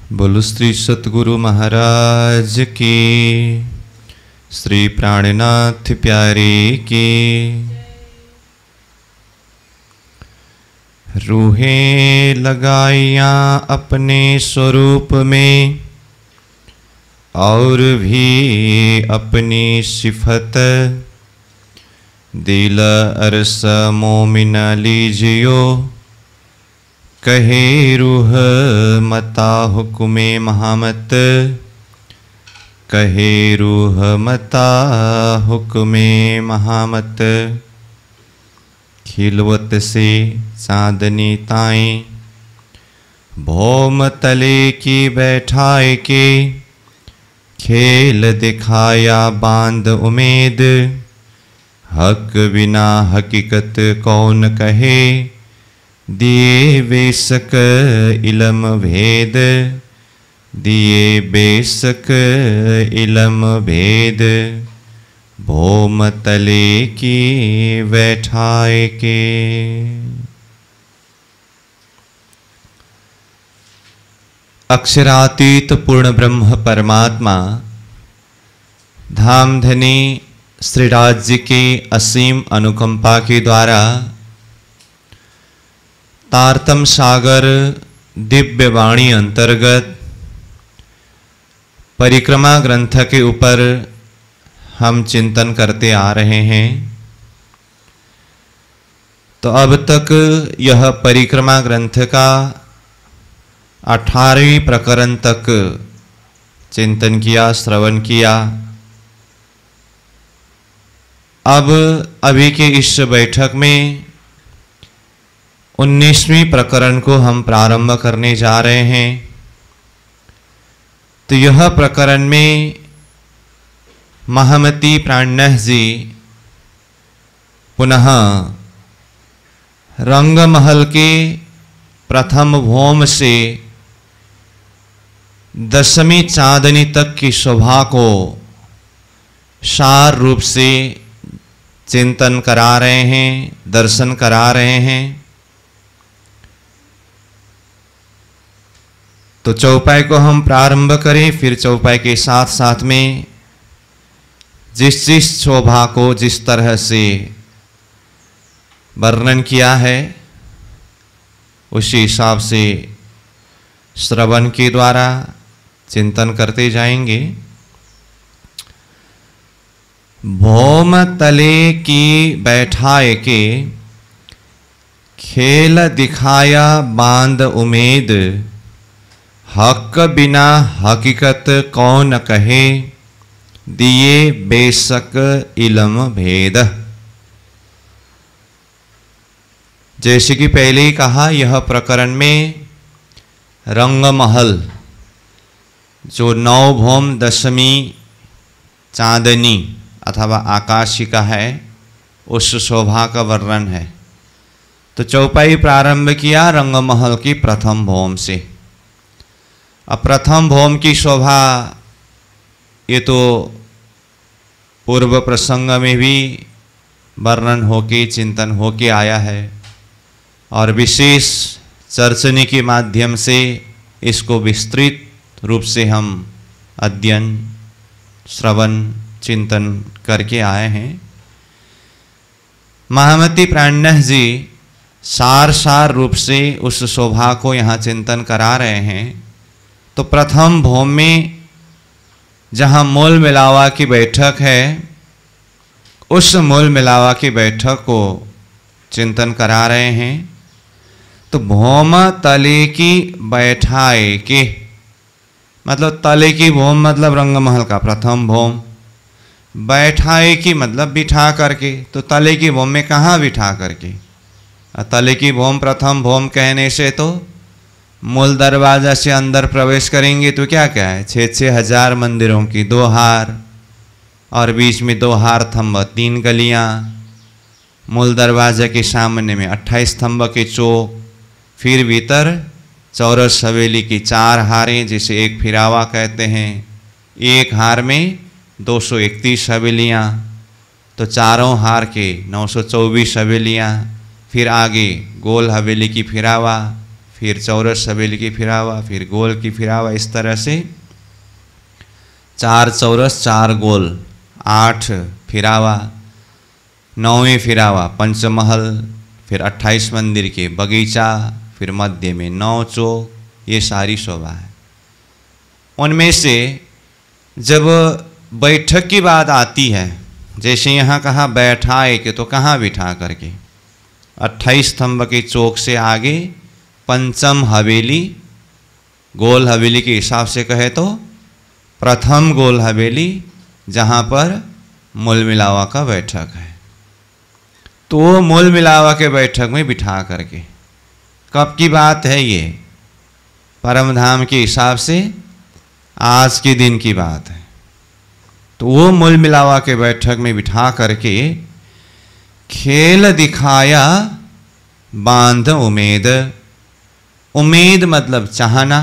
बोलो श्री सतगुरु महाराज की, श्री प्राणनाथ प्यारे की। रूहें लगाइयाँ अपने स्वरूप में और भी अपनी सिफत, दिल अरस मोमिन लीजियो, कहे रूह मता हुक्मे महामत, कहे रूह मता हुक्मे महामत। खिलवत से चांदनी ताई भौम तले की बैठाए के, खेल दिखाया बांध उमेद, हक बिना हकीकत कौन कहे, दिए बेशक इलम भेद, दिए बेशक इलम भेद, भौम तले की बैठाए के। अक्षरातीत पूर्ण ब्रह्म परमात्मा धामधनी श्री राज्य की असीम अनुकंपा के द्वारा तारतम सागर दिव्य वाणी अंतर्गत परिक्रमा ग्रंथ के ऊपर हम चिंतन करते आ रहे हैं। तो अब तक यह परिक्रमा ग्रंथ का 18वें प्रकरण तक चिंतन किया, श्रवण किया। अब अभी के इस बैठक में 19वें प्रकरण को हम प्रारंभ करने जा रहे हैं। तो यह प्रकरण में महामती प्राणनाथ जी पुनः रंगमहल के प्रथम भौम से 10वीं चांदनी तक की शोभा को सार रूप से चिंतन करा रहे हैं, दर्शन करा रहे हैं। तो चौपाई को हम प्रारंभ करें, फिर चौपाई के साथ साथ में जिस जिस शोभा को जिस तरह से वर्णन किया है उसी हिसाब से श्रवण के द्वारा चिंतन करते जाएंगे। भौम तले की बैठाए के, खेल दिखाया बांध उमेद, हक बिना हकीकत कौन कहे, दिए बेशक इलम भेद। जैसे कि पहले ही कहा, यह प्रकरण में रंगमहल जो 9 भौम 10वीं चांदनी अथवा आकाशिका है, उस शोभा का वर्णन है। तो चौपाई प्रारंभ किया रंगमहल की प्रथम भौम से। अब प्रथम भौम की शोभा ये तो पूर्व प्रसंग में भी वर्णन होके चिंतन होके आया है, और विशेष चर्चनी के माध्यम से इसको विस्तृत रूप से हम अध्ययन श्रवण चिंतन करके आए हैं। महामती प्राणनाथ जी सार रूप से उस शोभा को यहाँ चिंतन करा रहे हैं। तो प्रथम भौम में जहाँ मूल मिलावा की बैठक है, उस मूल मिलावा की बैठक को चिंतन करा रहे हैं। तो भौम तले की बैठाए के, मतलब तले की भौम मतलब रंगमहल का प्रथम भौम, बैठाए की मतलब बिठा करके। तो तले की भौम में कहाँ बिठा करके? तले की भौम प्रथम भौम कहने से तो मूल दरवाजा से अंदर प्रवेश करेंगे तो क्या क्या है, 6-6 हजार मंदिरों की 2 हार, और बीच में 2 हार थंब, 3 गलियां, मूल दरवाजे के सामने में 28 स्तंभ के चौक, फिर भीतर चौरस हवेली की 4 हारें जिसे एक फिरावा कहते हैं। एक हार में 231 हवेलियाँ, तो चारों हार के 924 हवेलियाँ, फिर आगे गोल हवेली की फिरावा, फिर चौरस हवेली की फिरावा, फिर गोल की फिरावा, इस तरह से 4 चौरस 4 गोल, 8 फिरावा, 9वें फिरावा पंचमहल, फिर 28 मंदिर के बगीचा, फिर मध्य में 9 चौक, ये सारी शोभा है। उनमें से जब बैठक की बात आती है, जैसे यहाँ कहा बैठाए के, तो कहाँ बिठा करके, 28 स्तंभ के चौक से आगे पंचम हवेली, गोल हवेली के हिसाब से कहे तो प्रथम गोल हवेली, जहाँ पर मूल मिलावा का बैठक है, तो वो मूल मिलावा के बैठक में बिठा करके, कब की बात है ये, परम धाम के हिसाब से आज के दिन की बात है। तो वो मूल मिलावा के बैठक में बिठा करके खेल दिखाया बांध उमेद, उमेद मतलब चाहना,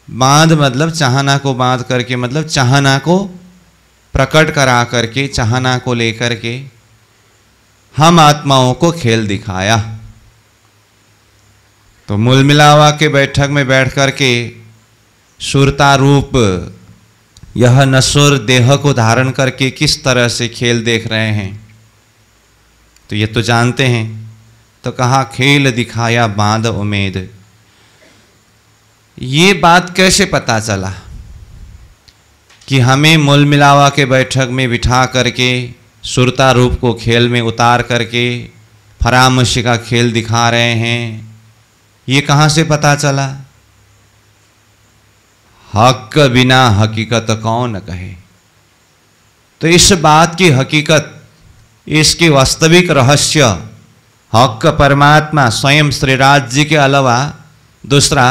बांध मतलब चाहना को बांध करके, मतलब चाहना को प्रकट करा करके, चाहना को लेकर के हम आत्माओं को खेल दिखाया। तो मूल मिलावा के बैठक में बैठ करके सुरता रूप यह नश्वर देह को धारण करके किस तरह से खेल देख रहे हैं, तो ये तो जानते हैं। तो कहा खेल दिखाया बांध उमेद। ये बात कैसे पता चला कि हमें मूल मिलावा के बैठक में बिठा करके सुरता रूप को खेल में उतार करके फरामशी का खेल दिखा रहे हैं, ये कहाँ से पता चला? हक बिना हकीकत कौन कहे। तो इस बात की हकीकत, इसके वास्तविक रहस्य हक परमात्मा स्वयं श्रीराज जी के अलावा दूसरा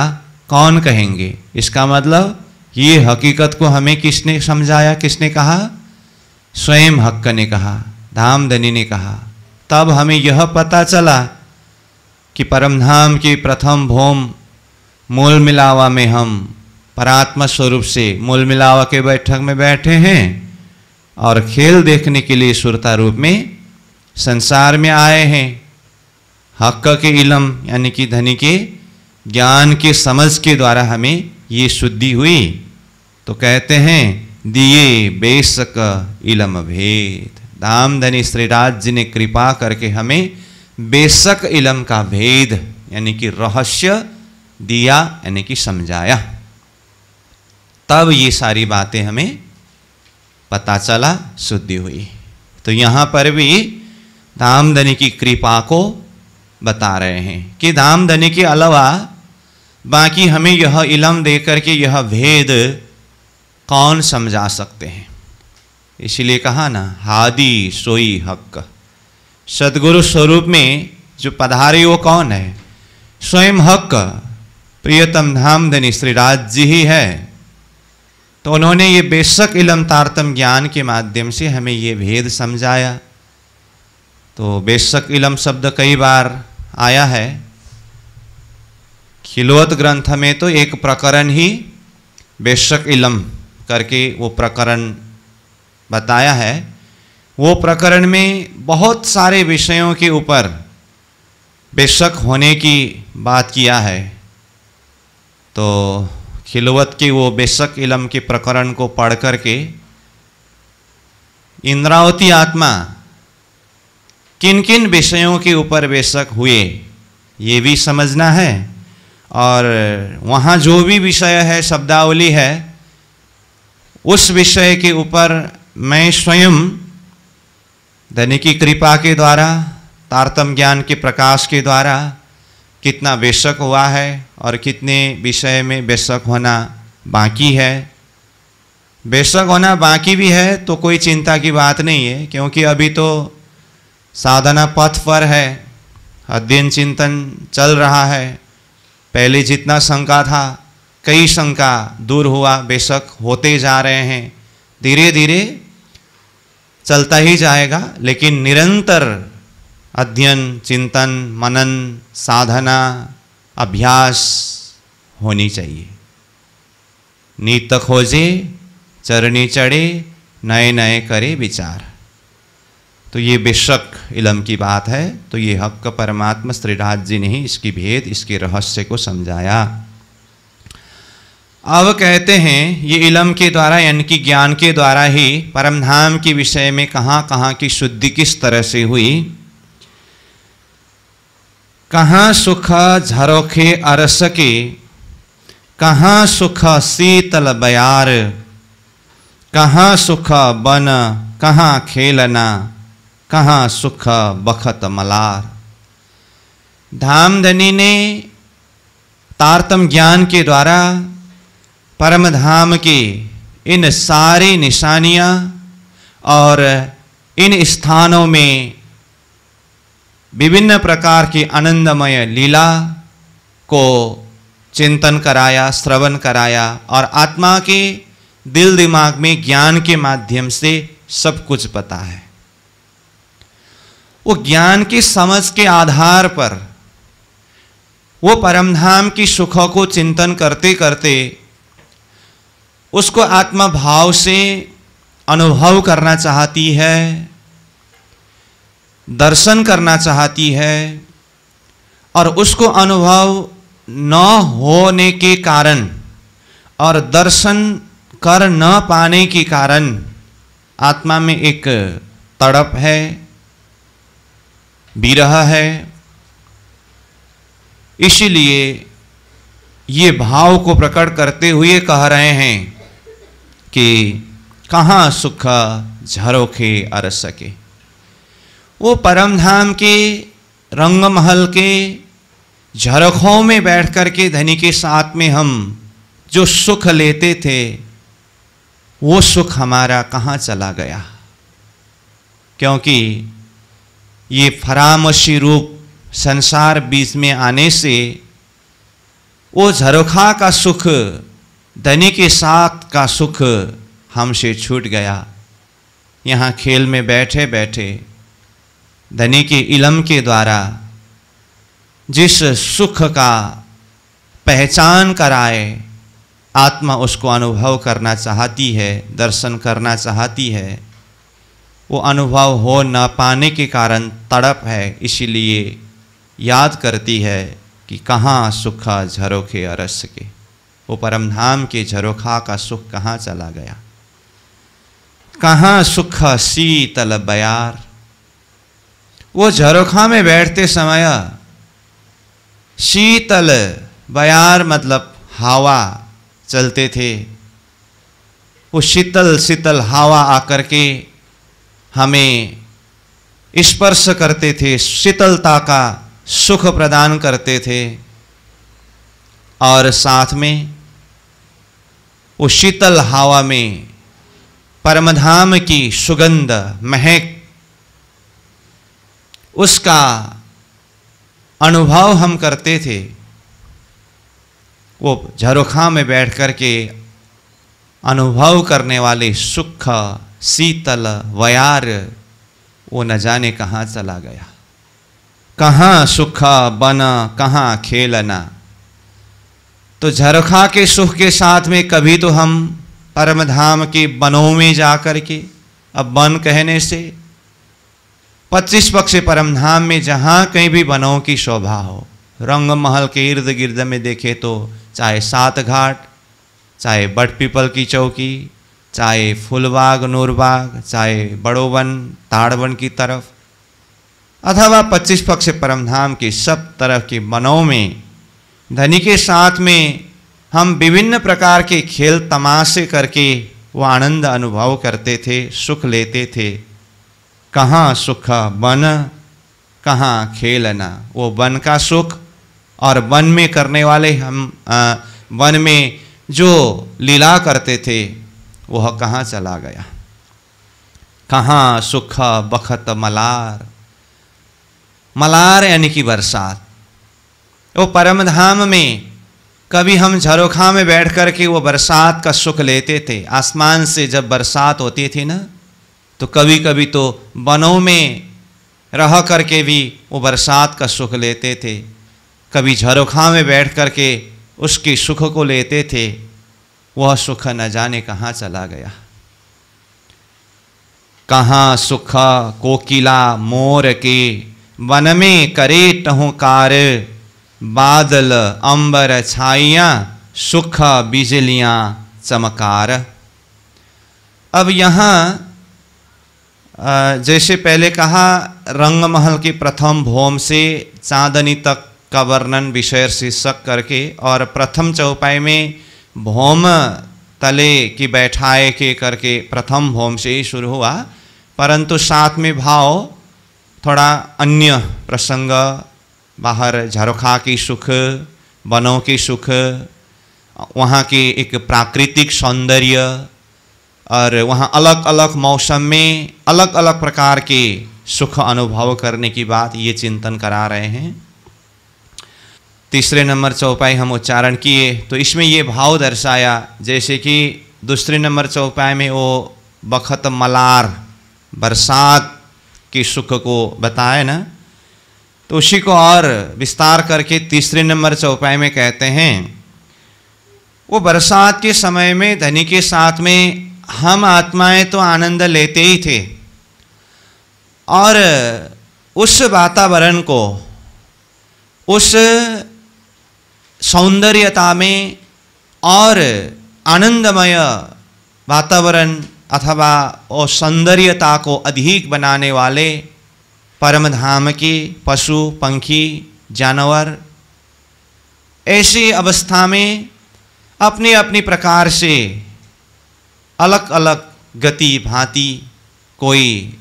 कौन कहेंगे। इसका मतलब ये हकीकत को हमें किसने समझाया, किसने कहा? स्वयं हक ने कहा, धामधनी ने कहा। तब हमें यह पता चला कि परमधाम की प्रथम भौम मूल मिलावा में हम परात्मा स्वरूप से मूल मिलावा के बैठक में बैठे हैं और खेल देखने के लिए सुरता रूप में संसार में आए हैं। हक के इलम यानी कि धनी के ज्ञान के समझ के द्वारा हमें ये शुद्धि हुई। तो कहते हैं दिए बेशक इलम भेद। धामधनी श्रीराज जी ने कृपा करके हमें बेशक इलम का भेद यानी कि रहस्य दिया, यानी कि समझाया। तब ये सारी बातें हमें पता चला, शुद्धि हुई। तो यहाँ पर भी धामधनी की कृपा को बता रहे हैं कि धामधनी के अलावा बाकी हमें यह इलम देकर के यह भेद कौन समझा सकते हैं। इसलिए कहा ना, हादी सोई हक। सदगुरु स्वरूप में जो पधारे वो कौन है? स्वयं हक, प्रियतम धामधनी श्रीराज जी ही है। तो उन्होंने ये बेशक इलम तारतम ज्ञान के माध्यम से हमें ये भेद समझाया। तो बेशक इलम शब्द कई बार आया है। खिलवत ग्रंथ में तो एक प्रकरण ही बेशक इलम करके वो प्रकरण बताया है। वो प्रकरण में बहुत सारे विषयों के ऊपर बेशक होने की बात किया है। तो खिलवत की वो बेशक इलम के प्रकरण को पढ़ करके इंद्रावती आत्मा किन किन विषयों के ऊपर बेशक हुए ये भी समझना है। और वहाँ जो भी विषय है, शब्दावली है, उस विषय के ऊपर मैं स्वयं धनी की कृपा के द्वारा, तारतम ज्ञान के प्रकाश के द्वारा कितना बेशक हुआ है और कितने विषय में बेशक होना बाकी है। बेशक होना बाकी भी है तो कोई चिंता की बात नहीं है, क्योंकि अभी तो साधना पथ पर है, अध्ययन चिंतन चल रहा है। पहले जितना शंका था, कई शंका दूर हुआ, बेशक होते जा रहे हैं। धीरे धीरे चलता ही जाएगा, लेकिन निरंतर अध्ययन चिंतन मनन साधना अभ्यास होनी चाहिए। नीत खोजे चरणी चढ़े, नए नए करे विचार। तो ये बेशक इलम की बात है। तो ये हक परमात्मा श्रीराज जी ने ही इसकी भेद, इसके रहस्य को समझाया। अब कहते हैं ये इलम के द्वारा यानी कि ज्ञान के द्वारा ही परमधाम के विषय में कहाँ कहाँ की शुद्धि किस तरह से हुई। कहाँ सुख झरोखे अरस के, कहाँ सुख शीतल बयार, कहाँ सुख बन कहाँ खेलना, कहाँ सुख बखत मलार। धामधनी ने तारतम ज्ञान के द्वारा परम धाम की इन सारी निशानियां और इन स्थानों में विभिन्न प्रकार की आनंदमय लीला को चिंतन कराया, श्रवण कराया और आत्मा के दिल दिमाग में ज्ञान के माध्यम से सब कुछ पता है। वो ज्ञान की समझ के आधार पर वो परमधाम की सुखों को चिंतन करते करते उसको आत्मा भाव से अनुभव करना चाहती है, दर्शन करना चाहती है और उसको अनुभव न होने के कारण और दर्शन कर न पाने के कारण आत्मा में एक तड़प है, विरह है। इसीलिए ये भाव को प्रकट करते हुए कह रहे हैं कि कहाँ सुख झरोखे अरस के। वो परमधाम के रंगमहल के झरोखों में बैठ कर के धनी के साथ में हम जो सुख लेते थे वो सुख हमारा कहाँ चला गया। क्योंकि ये फरामोशी रूप संसार बीच में आने से वो झरोखा का सुख, धनी के साथ का सुख हमसे छूट गया। यहाँ खेल में बैठे बैठे धनी के इलम के द्वारा जिस सुख का पहचान कराए आत्मा उसको अनुभव करना चाहती है, दर्शन करना चाहती है, वो अनुभव हो न पाने के कारण तड़प है। इसीलिए याद करती है कि कहाँ सुख झरोखे अरस के। वो परमधाम के झरोखा का सुख कहाँ चला गया। कहाँ सुख शीतल बयार। वो झरोखा में बैठते समय शीतल बयार मतलब हवा चलते थे। वो शीतल शीतल हवा आकर के हमें स्पर्श करते थे, शीतलता का सुख प्रदान करते थे और साथ में वो शीतल हवा में परमधाम की सुगंध महक, उसका अनुभव हम करते थे। वो झरोखा में बैठ कर के अनुभव करने वाले सुख शीतल वयार वो न जाने कहाँ चला गया। कहाँ सुख बना कहाँ खेलना। तो झरोखा के सुख के साथ में कभी तो हम परमधाम के वनों में जा कर के, अब वन कहने से 25 पक्ष परमधाम में जहाँ कहीं भी वनों की शोभा हो, रंग महल के इर्द गिर्द में देखे तो चाहे सात घाट, चाहे बट पीपल की चौकी, चाहे फुलबाग नूरबाग, चाहे बड़ो वन ताड़वन की तरफ, अथवा 25 पक्ष परमधाम के सब तरह के वनों में धनी के साथ में हम विभिन्न प्रकार के खेल तमाशे करके वो आनंद अनुभव करते थे, सुख लेते थे। कहाँ सुख वन कहाँ खेलना। वो वन का सुख और वन में करने वाले हम वन में जो लीला करते थे वह कहाँ चला गया। कहाँ सुख बखत मलार। मलार यानी कि बरसात। वो परमधाम में कभी हम झरोखा में बैठ कर के वो बरसात का सुख लेते थे। आसमान से जब बरसात होती थी ना, तो कभी कभी तो वनों में रह कर के भी वो बरसात का सुख लेते थे। कभी झरोखा में बैठ कर के उसके सुख को लेते थे। वह सुख न जाने कहाँ चला गया। कहाँ सुख कोकिला मोर के, वन में करे टहुकार, बादल अंबर छाइयाँ, सुख बिजलियाँ चमकार। अब यहाँ जैसे पहले कहा रंगमहल के प्रथम भौम से चांदनी तक का वर्णन विषय शीर्षक करके, और प्रथम चौपाई में भौम तले की बैठाए के करके प्रथम भौम से ही शुरू हुआ, परंतु साथ में भाव थोड़ा अन्य प्रसंग, बाहर झरोखा की सुख, वनों की सुख, वहाँ के एक प्राकृतिक सौंदर्य, और वहाँ अलग अलग मौसम में अलग अलग प्रकार के सुख अनुभव करने की बात ये चिंतन करा रहे हैं। तीसरे नंबर चौपाई हम उच्चारण किए तो इसमें ये भाव दर्शाया, जैसे कि दूसरे नंबर चौपाई में वो बखत मलार बरसात की सुख को बताया ना, तो उसी को और विस्तार करके तीसरे नंबर चौपाई में कहते हैं, वो बरसात के समय में धनी के साथ में हम आत्माएं तो आनंद लेते ही थे, और उस वातावरण को, उस सौंदर्यता में और आनंदमय वातावरण अथवा और सौंदर्यता को अधिक बनाने वाले परम धाम के पशु पंखी जानवर ऐसी अवस्था में अपनी अपनी प्रकार से अलग अलग गति भांति, कोई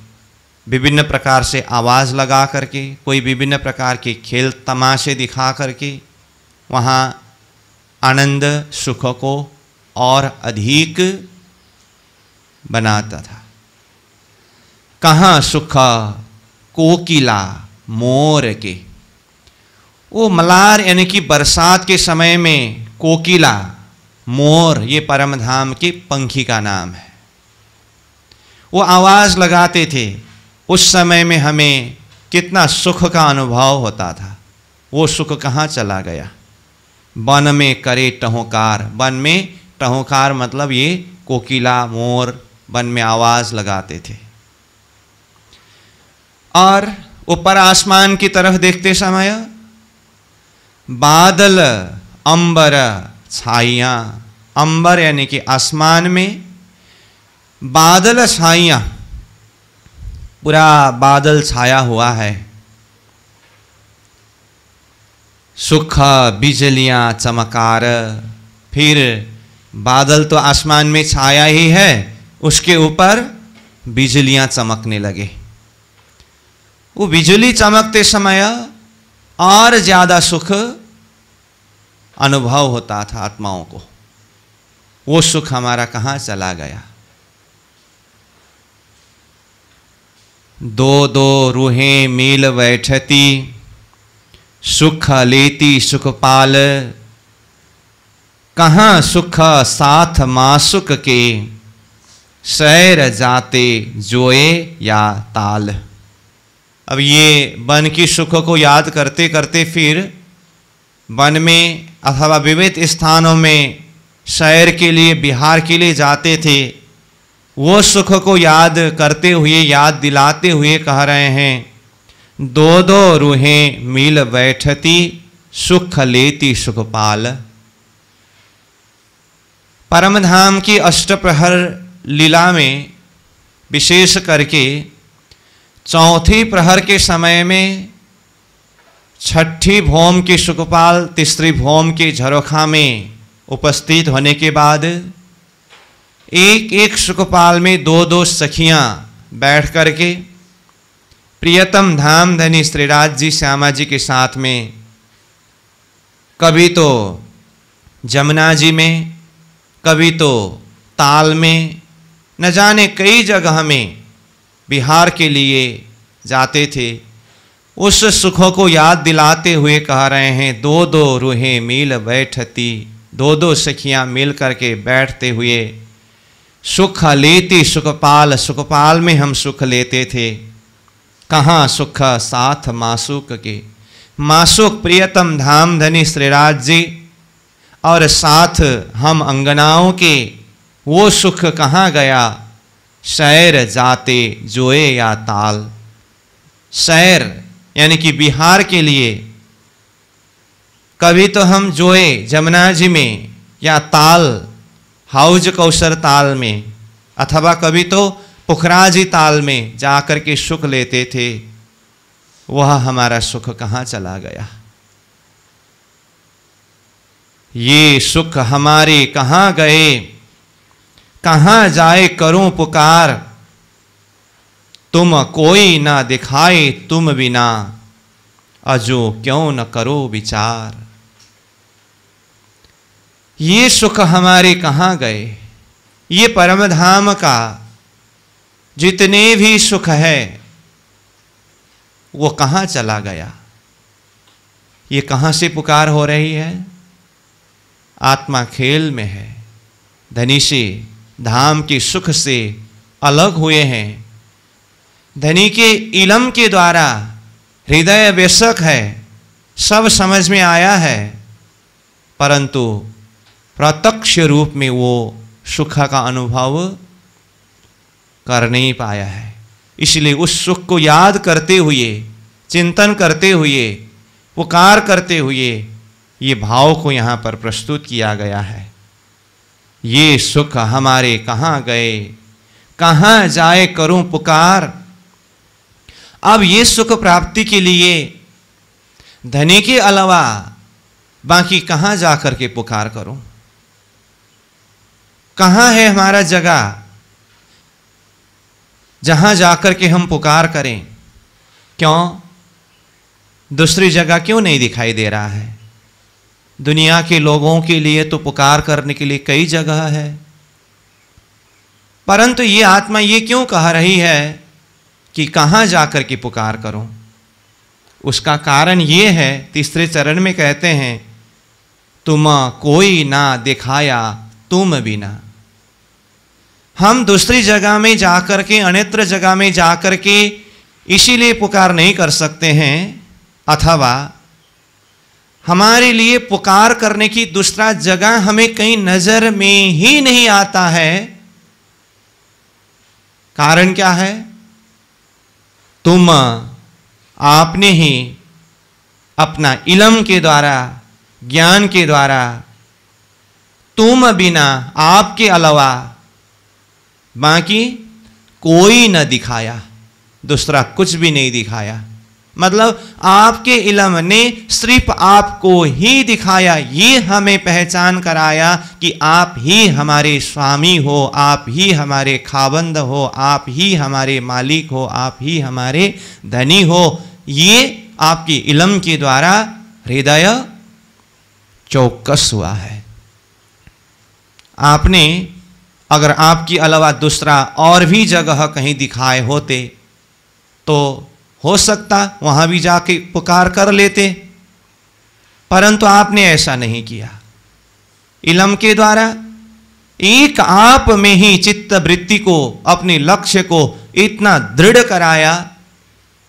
विभिन्न प्रकार से आवाज़ लगा करके, कोई विभिन्न प्रकार के खेल तमाशे दिखा करके वहाँ आनंद सुख को और अधिक बनाता था। कहाँ सुख कोकिला मोर के, वो मलार यानी कि बरसात के समय में कोकिला मोर ये परम धाम के पंखी का नाम है, वो आवाज़ लगाते थे। उस समय में हमें कितना सुख का अनुभव होता था, वो सुख कहाँ चला गया। वन में करे टहुकार, वन में टहुकार मतलब ये कोकिला मोर वन में आवाज़ लगाते थे। और ऊपर आसमान की तरफ देखते समय बादल अंबर छाइयाँ, अंबर यानी कि आसमान में बादल छाइयाँ, पूरा बादल छाया हुआ है। सुख बिजलियाँ चमकार, फिर बादल तो आसमान में छाया ही है, उसके ऊपर बिजलियाँ चमकने लगे। वो बिजली चमकते समय और ज़्यादा सुख अनुभव होता था आत्माओं को। वो सुख हमारा कहाँ चला गया। दो दो रूहें मिल बैठती, सुख लेती सुखपाल, कहाँ सुख साथ मासुक के, सैर जाते जोए या ताल। अब ये वन की सुख को याद करते करते फिर वन में अथवा विविध स्थानों में सैर के लिए बिहार के लिए जाते थे। वो सुख को याद करते हुए, याद दिलाते हुए कह रहे हैं, दो दो रूहें मिल बैठती, सुख लेती सुखपाल। परम धाम की अष्टप्रहर लीला में विशेष करके चौथी प्रहर के समय में छठी भौम के सुखपाल तीसरी भौम के झरोखा में उपस्थित होने के बाद एक एक सुखपाल में दो दो सखियां बैठ करके प्रियतम धाम धनी श्रीराज जी श्यामा जी के साथ में, कभी तो जमुना जी में, कभी तो ताल में, न जाने कई जगह में बिहार के लिए जाते थे। उस सुखों को याद दिलाते हुए कह रहे हैं, दो दो रूहें मिल बैठती, दो दो सखियां मिल करके बैठते हुए सुख लेती सुखपाल, सुखपाल में हम सुख लेते थे। कहाँ सुख साथ मासुक के, मासुक प्रियतम धाम धनी श्रीराज जी और साथ हम अंगनाओं के, वो सुख कहाँ गया। शहर जाते जोए या ताल। शहर यानी कि बिहार के लिए कभी तो हम जोए जमुना जी में, या ताल हाउज कौशर ताल में, अथवा कभी तो पुखराजी ताल में जाकर के सुख लेते थे। वह हमारा सुख कहाँ चला गया? ये सुख हमारे कहाँ गए? कहाँ जाए करूं पुकार, तुम कोई ना दिखाए तुम बिना, अजो क्यों न करो विचार। ये सुख हमारे कहाँ गए? ये परम धाम का जितने भी सुख है वो कहाँ चला गया? ये कहाँ से पुकार हो रही है? आत्मा खेल में है। धनी से धाम के सुख से अलग हुए हैं। धनी के इलम के द्वारा हृदय व्यसक है, सब समझ में आया है, परंतु प्रत्यक्ष रूप में वो सुख का अनुभव कर नहीं पाया है। इसलिए उस सुख को याद करते हुए, चिंतन करते हुए, पुकार करते हुए ये भाव को यहाँ पर प्रस्तुत किया गया है। ये सुख हमारे कहाँ गए? कहाँ जाए करूं पुकार। अब ये सुख प्राप्ति के लिए धनी के अलावा बाकी कहाँ जाकर के पुकार करूं? कहाँ है हमारा जगह जहां जाकर के हम पुकार करें? क्यों दूसरी जगह क्यों नहीं दिखाई दे रहा है? दुनिया के लोगों के लिए तो पुकार करने के लिए कई जगह है, परंतु ये आत्मा ये क्यों कह रही है कि कहाँ जाकर के पुकार करूं? उसका कारण ये है, तीसरे चरण में कहते हैं, तुम कोई ना दिखाया तुम बिना। हम दूसरी जगह में जाकर के, अन्यत्र जगह में जाकर के इसीलिए पुकार नहीं कर सकते हैं, अथवा हमारे लिए पुकार करने की दूसरा जगह हमें कहीं नजर में ही नहीं आता है। कारण क्या है? तुम आपने ही अपना इलम के द्वारा, ज्ञान के द्वारा, तुम बिना, आपके अलावा बाकी कोई न दिखाया, दूसरा कुछ भी नहीं दिखाया। मतलब आपके इल्म ने सिर्फ आपको ही दिखाया, ये हमें पहचान कराया कि आप ही हमारे स्वामी हो, आप ही हमारे खाबंद हो, आप ही हमारे मालिक हो, आप ही हमारे धनी हो। ये आपके इल्म के द्वारा हृदय चौकस हुआ है। आपने अगर आपके अलावा दूसरा और भी जगह कहीं दिखाए होते तो हो सकता वहां भी जाके पुकार कर लेते, परंतु आपने ऐसा नहीं किया। इल्म के द्वारा एक आप में ही चित्त वृत्ति को, अपने लक्ष्य को इतना दृढ़ कराया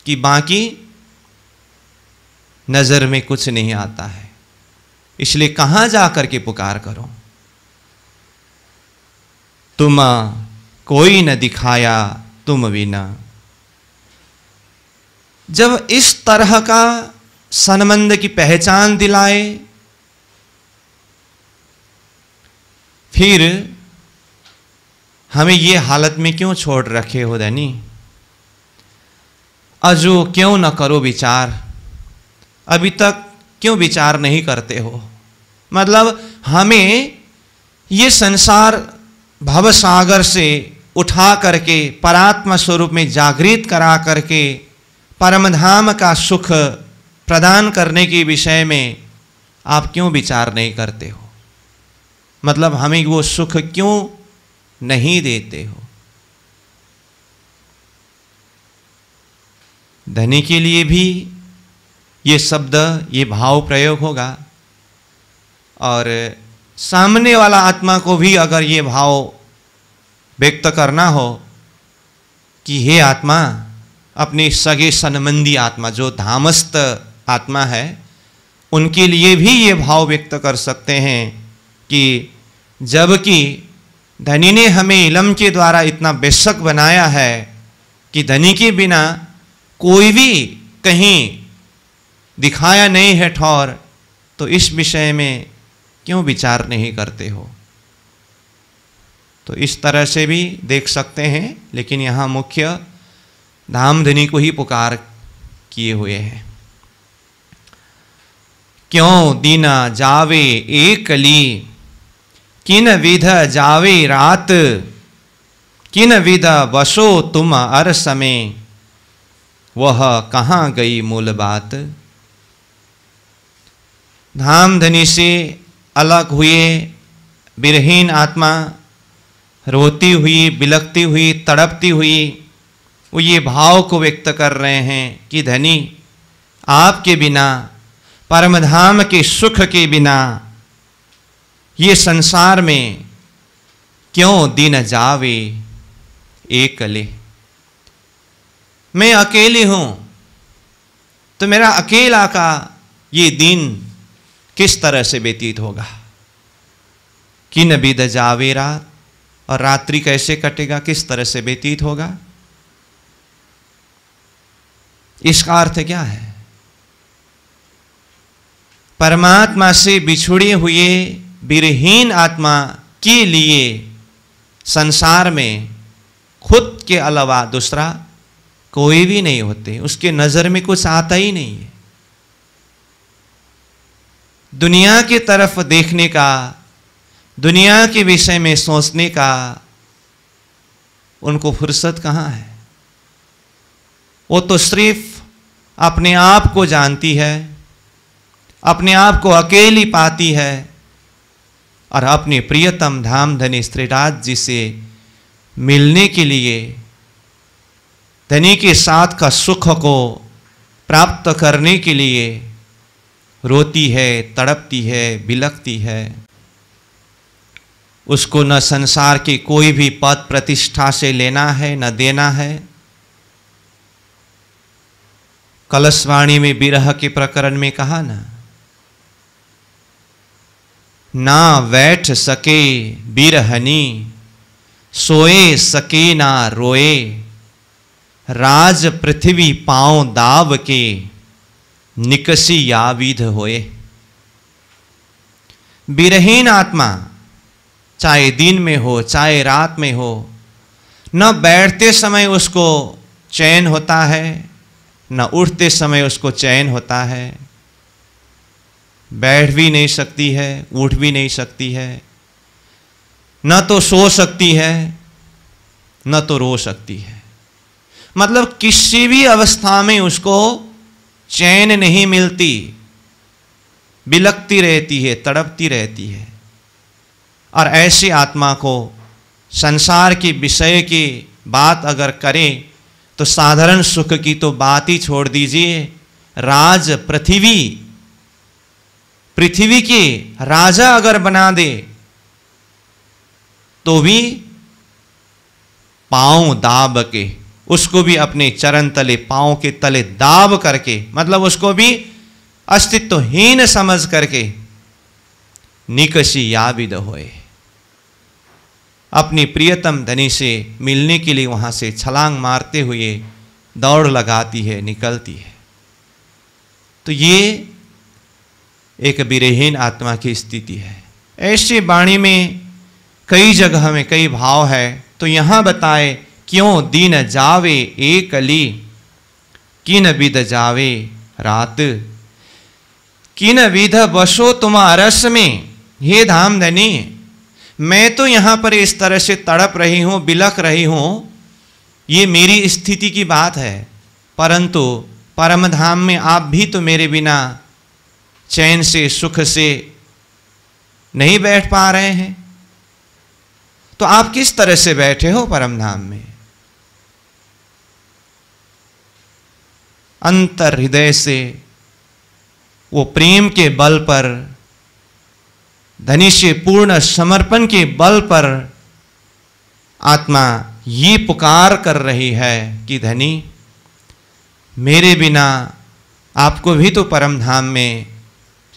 कि बाकी नजर में कुछ नहीं आता है। इसलिए कहां जाकर के पुकार करो? तुम कोई न दिखाया तुम बिना। जब इस तरह का सनमंद की पहचान दिलाए, फिर हमें ये हालत में क्यों छोड़ रखे हो धनी? अजो क्यों न करो विचार? अभी तक क्यों विचार नहीं करते हो? मतलब हमें ये संसार भव सागर से उठा करके परात्मा स्वरूप में जागृत करा करके परमधाम का सुख प्रदान करने के विषय में आप क्यों विचार नहीं करते हो? मतलब हमें वो सुख क्यों नहीं देते हो? धनी के लिए भी ये शब्द, ये भाव प्रयोग होगा, और सामने वाला आत्मा को भी अगर ये भाव व्यक्त करना हो कि हे आत्मा, अपनी सगे सनमंदी आत्मा जो धामस्थ आत्मा है, उनके लिए भी ये भाव व्यक्त कर सकते हैं कि जबकि धनी ने हमें इल्म के द्वारा इतना बेशक बनाया है कि धनी के बिना कोई भी कहीं दिखाया नहीं है ठौर, तो इस विषय में क्यों विचार नहीं करते हो। तो इस तरह से भी देख सकते हैं, लेकिन यहाँ मुख्य धाम धनी को ही पुकार किए हुए हैं। क्यों दिन जावे एकली, किन विध जावे रात, किन विध बसो तुम अरस में, वह कहाँ गई मूल बात। धाम धनी से अलग हुए विरहीन आत्मा रोती हुई, बिलखती हुई, तड़पती हुई, वो ये भाव को व्यक्त कर रहे हैं कि धनी, आपके बिना, परमधाम के सुख के बिना ये संसार में क्यों दिन जावे एकले। मैं अकेली हूं, तो मेरा अकेला का ये दिन किस तरह से व्यतीत होगा। किन विध जावे रात, और रात्रि कैसे कटेगा, किस तरह से व्यतीत होगा। इसका अर्थ क्या है। परमात्मा से बिछुड़े हुए विरहीन आत्मा के लिए संसार में खुद के अलावा दूसरा कोई भी नहीं होते, उसके नजर में कुछ आता ही नहीं है। दुनिया की तरफ देखने का, दुनिया के विषय में सोचने का उनको फुर्सत कहाँ है। वो तो सिर्फ अपने आप को जानती है, अपने आप को अकेली पाती है, और अपने प्रियतम धाम धनी श्रीराज जी से मिलने के लिए, धनी के साथ का सुख को प्राप्त करने के लिए रोती है, तड़पती है, बिलखती है। उसको न संसार की कोई भी पद प्रतिष्ठा से लेना है, न देना है। कलशवाणी में विरह के प्रकरण में कहा ना बैठ सके बिरहनी, सोए सके ना रोए, राज पृथ्वी पांव दाव के, निकसी याविध होए। विरहीन आत्मा चाहे दिन में हो, चाहे रात में हो, न बैठते समय उसको चैन होता है, न उठते समय उसको चैन होता है। बैठ भी नहीं सकती है, उठ भी नहीं सकती है, न तो सो सकती है, न तो रो सकती है। मतलब किसी भी अवस्था में उसको चैन नहीं मिलती, बिलखती रहती है, तड़पती रहती है। और ऐसी आत्मा को संसार के विषय की बात अगर करें तो साधारण सुख की तो बात ही छोड़ दीजिए, राज पृथ्वी के राजा अगर बना दे तो भी पांव दाब के, उसको भी अपने चरण तले, पांव के तले दाब करके, मतलब उसको भी अस्तित्वहीन समझ करके, निकसी याविद होए, अपनी प्रियतम धनी से मिलने के लिए वहां से छलांग मारते हुए दौड़ लगाती है, निकलती है। तो ये एक विरहीन आत्मा की स्थिति है। ऐसी वाणी में कई जगह में कई भाव है। तो यहां बताए, क्यों दिन जावे एकली, किन विध जावे रात, किन विध बसो तुम अरस में। हे धाम धनी, मैं तो यहां पर इस तरह से तड़प रही हूं, बिलख रही हूं, ये मेरी स्थिति की बात है, परंतु परम धाम में आप भी तो मेरे बिना चैन से, सुख से नहीं बैठ पा रहे हैं। तो आप किस तरह से बैठे हो परम धाम में। अंतर हृदय से वो प्रेम के बल पर, धनी से पूर्ण समर्पण के बल पर आत्मा ये पुकार कर रही है कि धनी, मेरे बिना आपको भी तो परम धाम में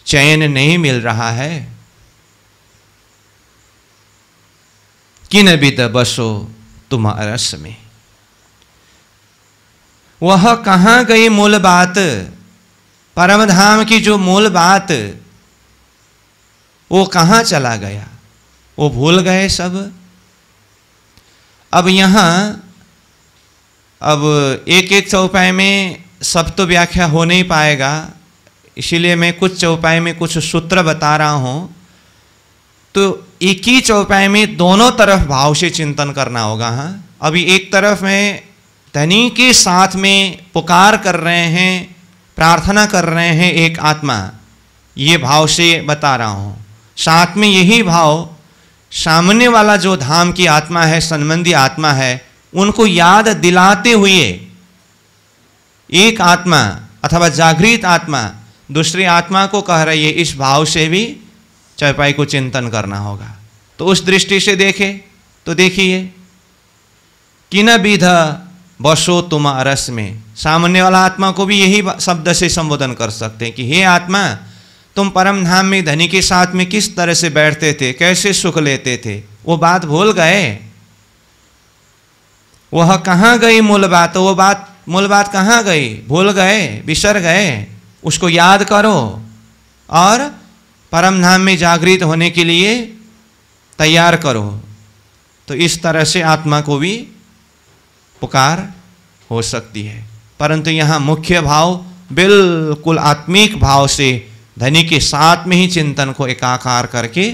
चैन नहीं मिल रहा है। किन बिद बसो तुम अरस में। वह कहाँ गई मूल बात, परम धाम की जो मूल बात, वो कहाँ चला गया, वो भूल गए सब। अब यहाँ अब एक एक चौपाई में सब तो व्याख्या हो नहीं पाएगा, इसीलिए मैं कुछ चौपाई में कुछ सूत्र बता रहा हूँ। तो एक ही चौपाई में दोनों तरफ भाव से चिंतन करना होगा। हाँ, अभी एक तरफ में धनी के साथ में पुकार कर रहे हैं, प्रार्थना कर रहे हैं एक आत्मा, ये भाव से बता रहा हूँ। साथ में यही भाव सामने वाला जो धाम की आत्मा है, संबंधी आत्मा है, उनको याद दिलाते हुए एक आत्मा अथवा जागृत आत्मा दूसरी आत्मा को कह रही है, इस भाव से भी चौपाई को चिंतन करना होगा। तो उस दृष्टि से देखे तो देखिए, किन बिध बसो तुम अरस में, सामने वाला आत्मा को भी यही शब्द से संबोधन कर सकते हैं कि हे आत्मा, तुम परम धाम में धनी के साथ में किस तरह से बैठते थे, कैसे सुख लेते थे, वो बात भूल गए। वह कहाँ गई मूल बात, वो बात मूल बात कहाँ गई, भूल गए, बिसर गए, उसको याद करो और परम धाम में जागृत होने के लिए तैयार करो। तो इस तरह से आत्मा को भी पुकार हो सकती है। परंतु यहाँ मुख्य भाव बिल्कुल आत्मिक भाव से धनी के साथ में ही चिंतन को एकाकार करके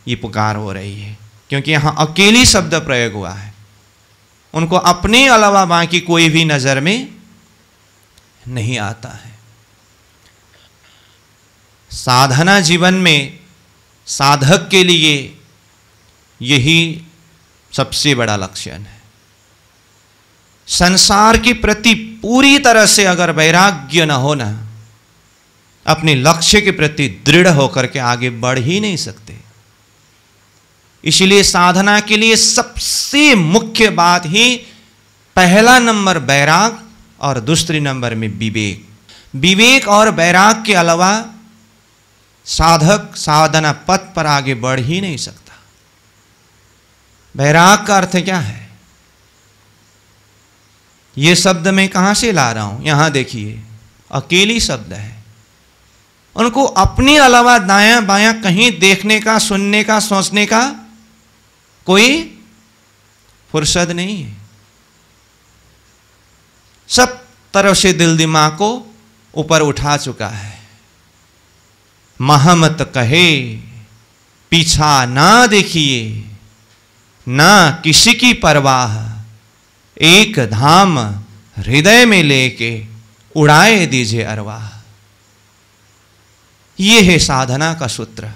ये पुकार हो रही है, क्योंकि यहाँ अकेली शब्द प्रयोग हुआ है। उनको अपने अलावा बाकी कोई भी नजर में नहीं आता है। साधना जीवन में साधक के लिए यही सबसे बड़ा लक्षण है। संसार के प्रति पूरी तरह से अगर वैराग्य न होना, अपने लक्ष्य के प्रति दृढ़ होकर के आगे बढ़ ही नहीं सकते। इसलिए साधना के लिए सबसे मुख्य बात ही पहला नंबर वैराग और दूसरे नंबर में विवेक। विवेक और वैराग के अलावा साधक साधना पथ पर आगे बढ़ ही नहीं सकता। वैराग का अर्थ क्या है, ये शब्द मैं कहां से ला रहा हूं, यहां देखिए, अकेली शब्द है। उनको अपने अलावा दायां बायां कहीं देखने का, सुनने का, सोचने का कोई फुर्सत नहीं है। सब तरफ से दिल दिमाग को ऊपर उठा चुका है। महमत कहे पीछा ना देखिए, ना किसी की परवाह, एक धाम हृदय में लेके उड़ाए दीजिए अरवाह। ये है साधना का सूत्र।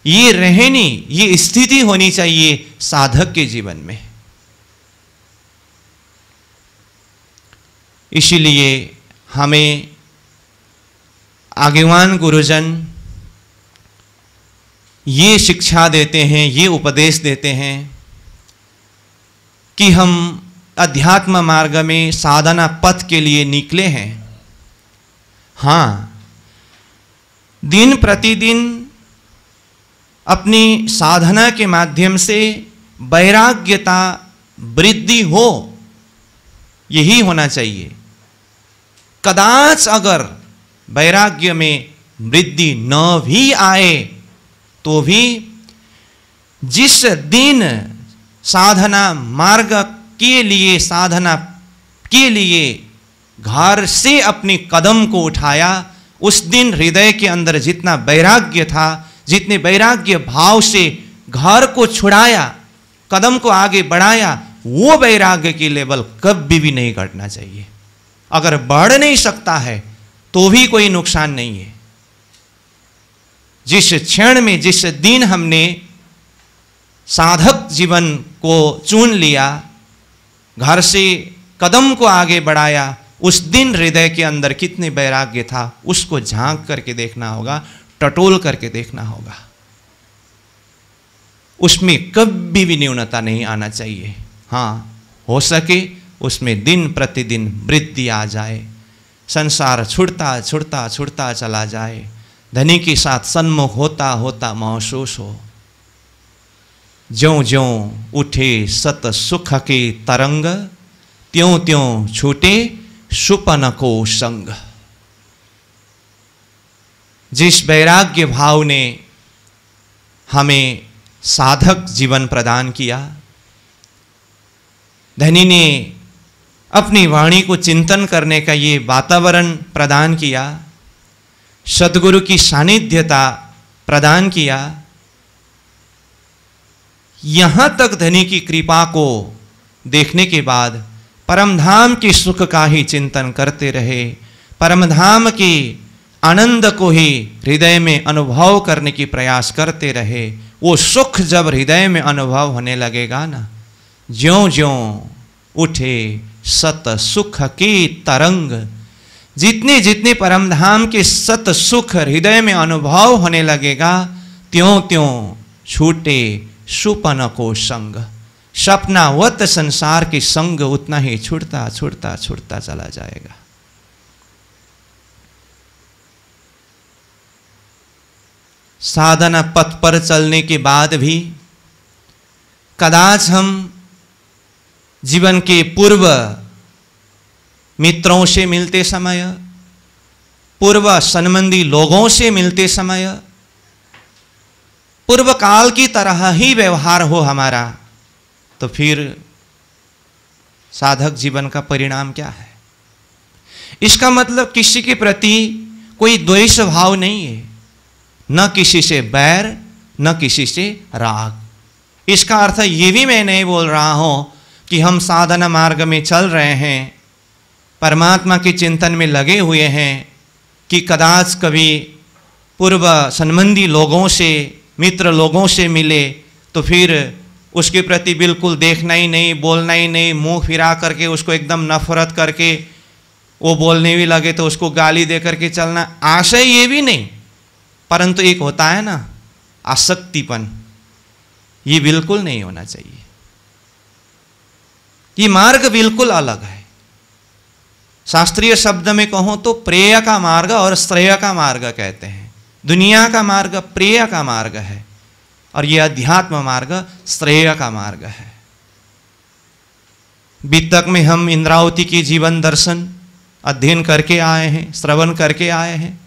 ये रहनी, ये स्थिति होनी चाहिए साधक के जीवन में। इसीलिए हमें आगेवान गुरुजन ये शिक्षा देते हैं, ये उपदेश देते हैं कि हम अध्यात्म मार्ग में साधना पथ के लिए निकले हैं। हाँ, दिन प्रतिदिन अपनी साधना के माध्यम से वैराग्यता वृद्धि हो, यही होना चाहिए। कदाच अगर वैराग्य में वृद्धि न भी आए तो भी जिस दिन साधना मार्ग के लिए, साधना के लिए घर से अपने कदम को उठाया, उस दिन हृदय के अंदर जितना वैराग्य था, जितने वैराग्य भाव से घर को छुड़ाया, कदम को आगे बढ़ाया, वो वैराग्य की लेवल कभी भी नहीं घटना चाहिए। अगर बढ़ नहीं सकता है तो भी कोई नुकसान नहीं है। जिस क्षण में, जिस दिन हमने साधक जीवन को चुन लिया, घर से कदम को आगे बढ़ाया, उस दिन हृदय के अंदर कितने वैराग्य था उसको झांक करके देखना होगा, टटोल करके देखना होगा। उसमें कभी भी न्यूनता नहीं आना चाहिए। हाँ, हो सके उसमें दिन प्रतिदिन वृद्धि आ जाए, संसार छुड़ता छुड़ता छुड़ता चला जाए, धनी के साथ सन्मुख होता होता महसूस हो। ज्यों ज्यों उठे सत सुख के तरंग, त्यों त्यों छूटे सुपन को संग। जिस वैराग्य भाव ने हमें साधक जीवन प्रदान किया, धनी ने अपनी वाणी को चिंतन करने का ये वातावरण प्रदान किया, सद्गुरु की सानिध्यता प्रदान किया, यहां तक धनी की कृपा को देखने के बाद परमधाम के सुख का ही चिंतन करते रहे, परमधाम के आनंद को ही हृदय में अनुभव करने की प्रयास करते रहे। वो सुख जब हृदय में अनुभव होने लगेगा ना, ज्यों ज्यों उठे सत सुख की तरंग, जितने जितने परमधाम के सत सुख हृदय में अनुभव होने लगेगा, त्यों त्यों छूटे सुपन को संग। सपनावत संसार के संग उतना ही छूटता छूटता छूटता चला जाएगा। साधना पथ पर चलने के बाद भी कदाच हम जीवन के पूर्व मित्रों से मिलते समय, पूर्व संबंधी लोगों से मिलते समय, पूर्व काल की तरह ही व्यवहार हो हमारा, तो फिर साधक जीवन का परिणाम क्या है? इसका मतलब किसी के प्रति कोई द्वेष भाव नहीं है, न किसी से बैर, न किसी से राग। इसका अर्थ ये भी मैं नहीं बोल रहा हूं कि हम साधना मार्ग में चल रहे हैं, परमात्मा के चिंतन में लगे हुए हैं, कि कदाच कभी पूर्व संबंधी लोगों से, मित्र लोगों से मिले तो फिर उसके प्रति बिल्कुल देखना ही नहीं, बोलना ही नहीं, मुंह फिरा करके उसको एकदम नफरत करके वो बोलने भी लगे तो उसको गाली दे करके चलना। आशय ये भी नहीं, परंतु एक होता है ना आसक्तिपन, ये बिल्कुल नहीं होना चाहिए। ये मार्ग बिल्कुल अलग है। शास्त्रीय शब्द में कहूं तो प्रेय का मार्ग और श्रेय का मार्ग कहते हैं। दुनिया का मार्ग प्रेय का मार्ग है और यह अध्यात्म मार्ग श्रेय का मार्ग है। बीतक में हम इंद्रावती की जीवन दर्शन अध्ययन करके आए हैं, श्रवण करके आए हैं।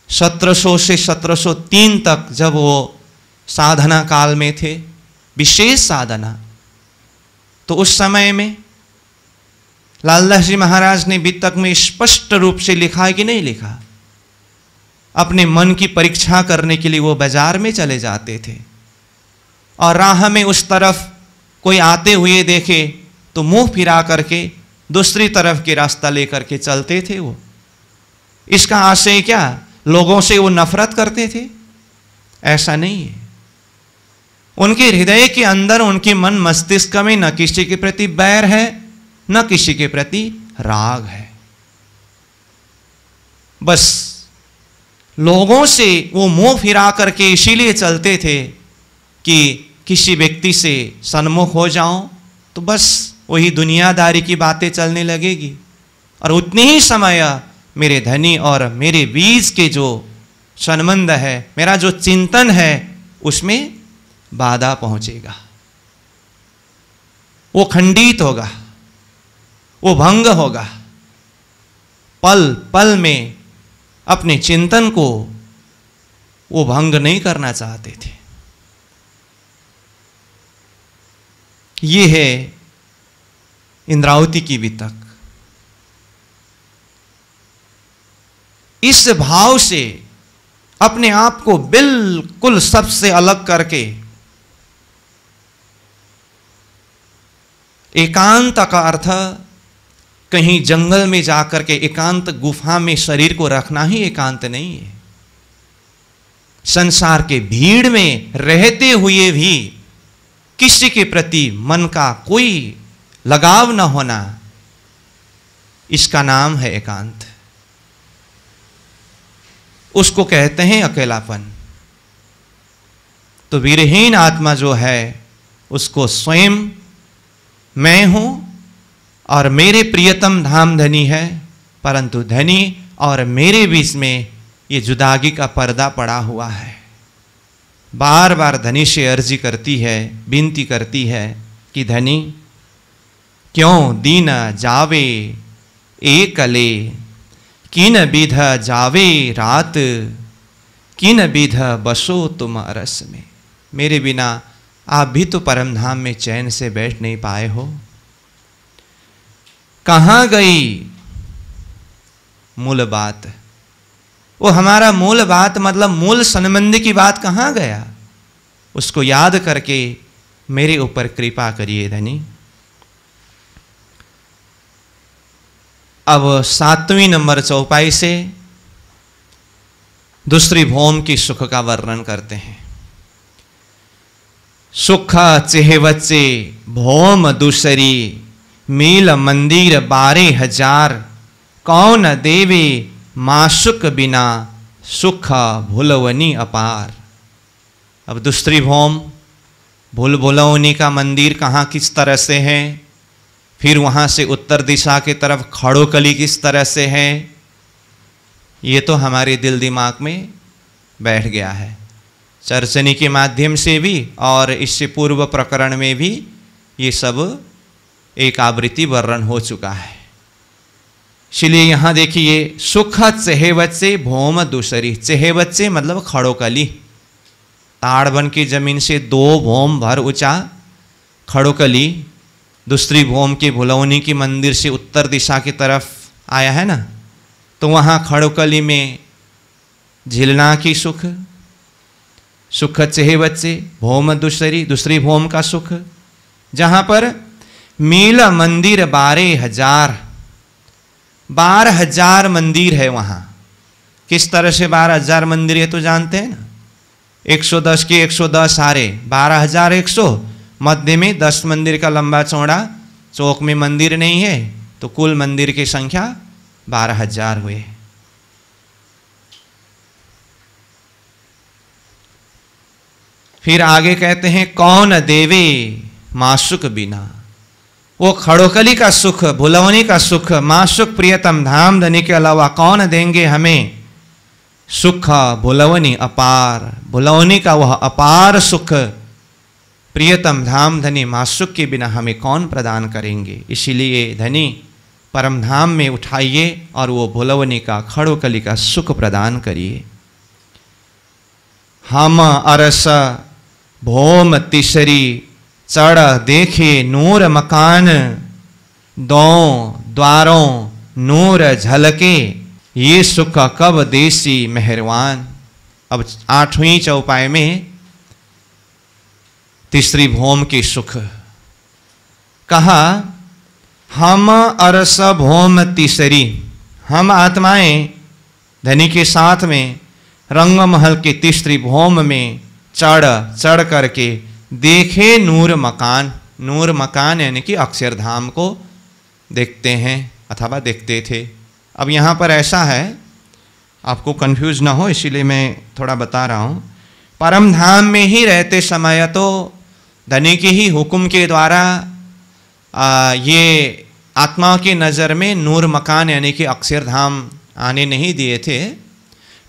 1700 से 1703 तक जब वो साधना काल में थे, विशेष साधना, तो उस समय में लालदास जी महाराज ने बीतक में स्पष्ट रूप से लिखा है कि नहीं लिखा, अपने मन की परीक्षा करने के लिए वो बाजार में चले जाते थे और राह में उस तरफ कोई आते हुए देखे तो मुंह फिरा करके दूसरी तरफ के रास्ता लेकर के चलते थे वो। इसका आशय क्या? लोगों से वो नफरत करते थे? ऐसा नहीं है। उनके हृदय के अंदर, उनके मन मस्तिष्क में न किसी के प्रति बैर है, न किसी के प्रति राग है। बस लोगों से वो मुंह फिरा करके इसीलिए चलते थे कि किसी व्यक्ति से सन्मुख हो जाऊं तो बस वही दुनियादारी की बातें चलने लगेगी और उतने ही समय मेरे धनी और मेरे बीच के जो संबंध है, मेरा जो चिंतन है, उसमें बाधा पहुंचेगा, वो खंडित होगा, वो भंग होगा। पल पल में अपने चिंतन को वो भंग नहीं करना चाहते थे। ये है इंद्रावती की बीतक। इस भाव से अपने आप को बिल्कुल सबसे अलग करके एकांत का अर्थ कहीं जंगल में जाकर के एकांत गुफा में शरीर को रखना ही एकांत नहीं है। संसार के भीड़ में रहते हुए भी किसी के प्रति मन का कोई लगाव न होना, इसका नाम है एकांत। उसको कहते हैं अकेलापन। तो वीरहीन आत्मा जो है उसको स्वयं मैं हूं और मेरे प्रियतम धाम धनी है, परंतु धनी और मेरे बीच में ये जुदागी का पर्दा पड़ा हुआ है। बार बार धनी से अर्जी करती है, विनती करती है कि धनी क्यों दीन जावे एकले, किन विध जावे रात, किन विध बसो तुम अरस में। मेरे बिना आप भी तो परम धाम में चैन से बैठ नहीं पाए हो। कहाँ गई मूल बात, वो हमारा मूल बात मतलब मूल संबंध की बात कहाँ गया, उसको याद करके मेरे ऊपर कृपा करिए धनी। अब 7वीं नंबर चौपाई से दूसरी भौम की सुख का वर्णन करते हैं। सुख चेहवच्चे भौम दूसरी, मील मंदिर 12,000, कौन देवे मासुक बिना, सुख भुलवनी अपार। अब दूसरी भौम भुलवनी का मंदिर कहाँ किस तरह से है, फिर वहाँ से उत्तर दिशा की तरफ खड़ोकली किस तरह से है, ये तो हमारे दिल दिमाग में बैठ गया है। चर्चनी के माध्यम से भी और इससे पूर्व प्रकरण में भी ये सब एक आवृत्ति वर्णन हो चुका है। इसलिए यहाँ देखिए, सुख चेहवच्चे भौम दूसरी, चेहवच्चे मतलब खड़ोकली, ताड़ बन की जमीन से 2 भौम भर ऊंचा खड़ोकली, दूसरी भौम के भुलवनी की मंदिर से उत्तर दिशा की तरफ आया है ना, तो वहाँ खड़ोकली में झिलना की सुख, सुख चेहवच्चे भौम दूसरी, दूसरी भौम का सुख, जहाँ पर मील मंदिर 12,000, 12,000 मंदिर है वहाँ। किस तरह से 12,000 मंदिर है तो जानते हैं ना, 110 के 110 हारे 12,100, मध्य में 10 मंदिर का लंबा चौड़ा, चौक में मंदिर नहीं है, तो कुल मंदिर की संख्या 12,000 हुए। फिर आगे कहते हैं कौन देवे मासुक बिना, वो खड़ोकली का सुख, भुलवनी का सुख, मासुक प्रियतम धाम धनी के अलावा कौन देंगे हमें सुख भुलवनी अपार, भुलवनी का वह अपार सुख प्रियतम धाम धनी मासुक के बिना हमें कौन प्रदान करेंगे। इसीलिए धनी परम धाम में उठाइए और वो भुलवनी का खड़ोकली का सुख प्रदान करिए। हम अरस भौम तीसरी, चढ़ देखे नूर मकान, 2 द्वारों नूर झलके, ये सुख कब देसी मेहरवान। अब 8वीं चौपाई में तीसरी भौम की सुख कहा, हम अरस भौम तीसरी, हम आत्माएं धनी के साथ में रंग महल के तीसरी भौम में चढ़ करके देखे नूर मकान, नूर मकान यानी कि अक्षरधाम को देखते हैं अथवा देखते थे। अब यहाँ पर ऐसा है, आपको कंफ्यूज ना हो इसीलिए मैं थोड़ा बता रहा हूँ। परम धाम में ही रहते समय तो धनी के ही हुक्म के द्वारा ये आत्मा की नज़र में नूर मकान यानी कि अक्षरधाम आने नहीं दिए थे,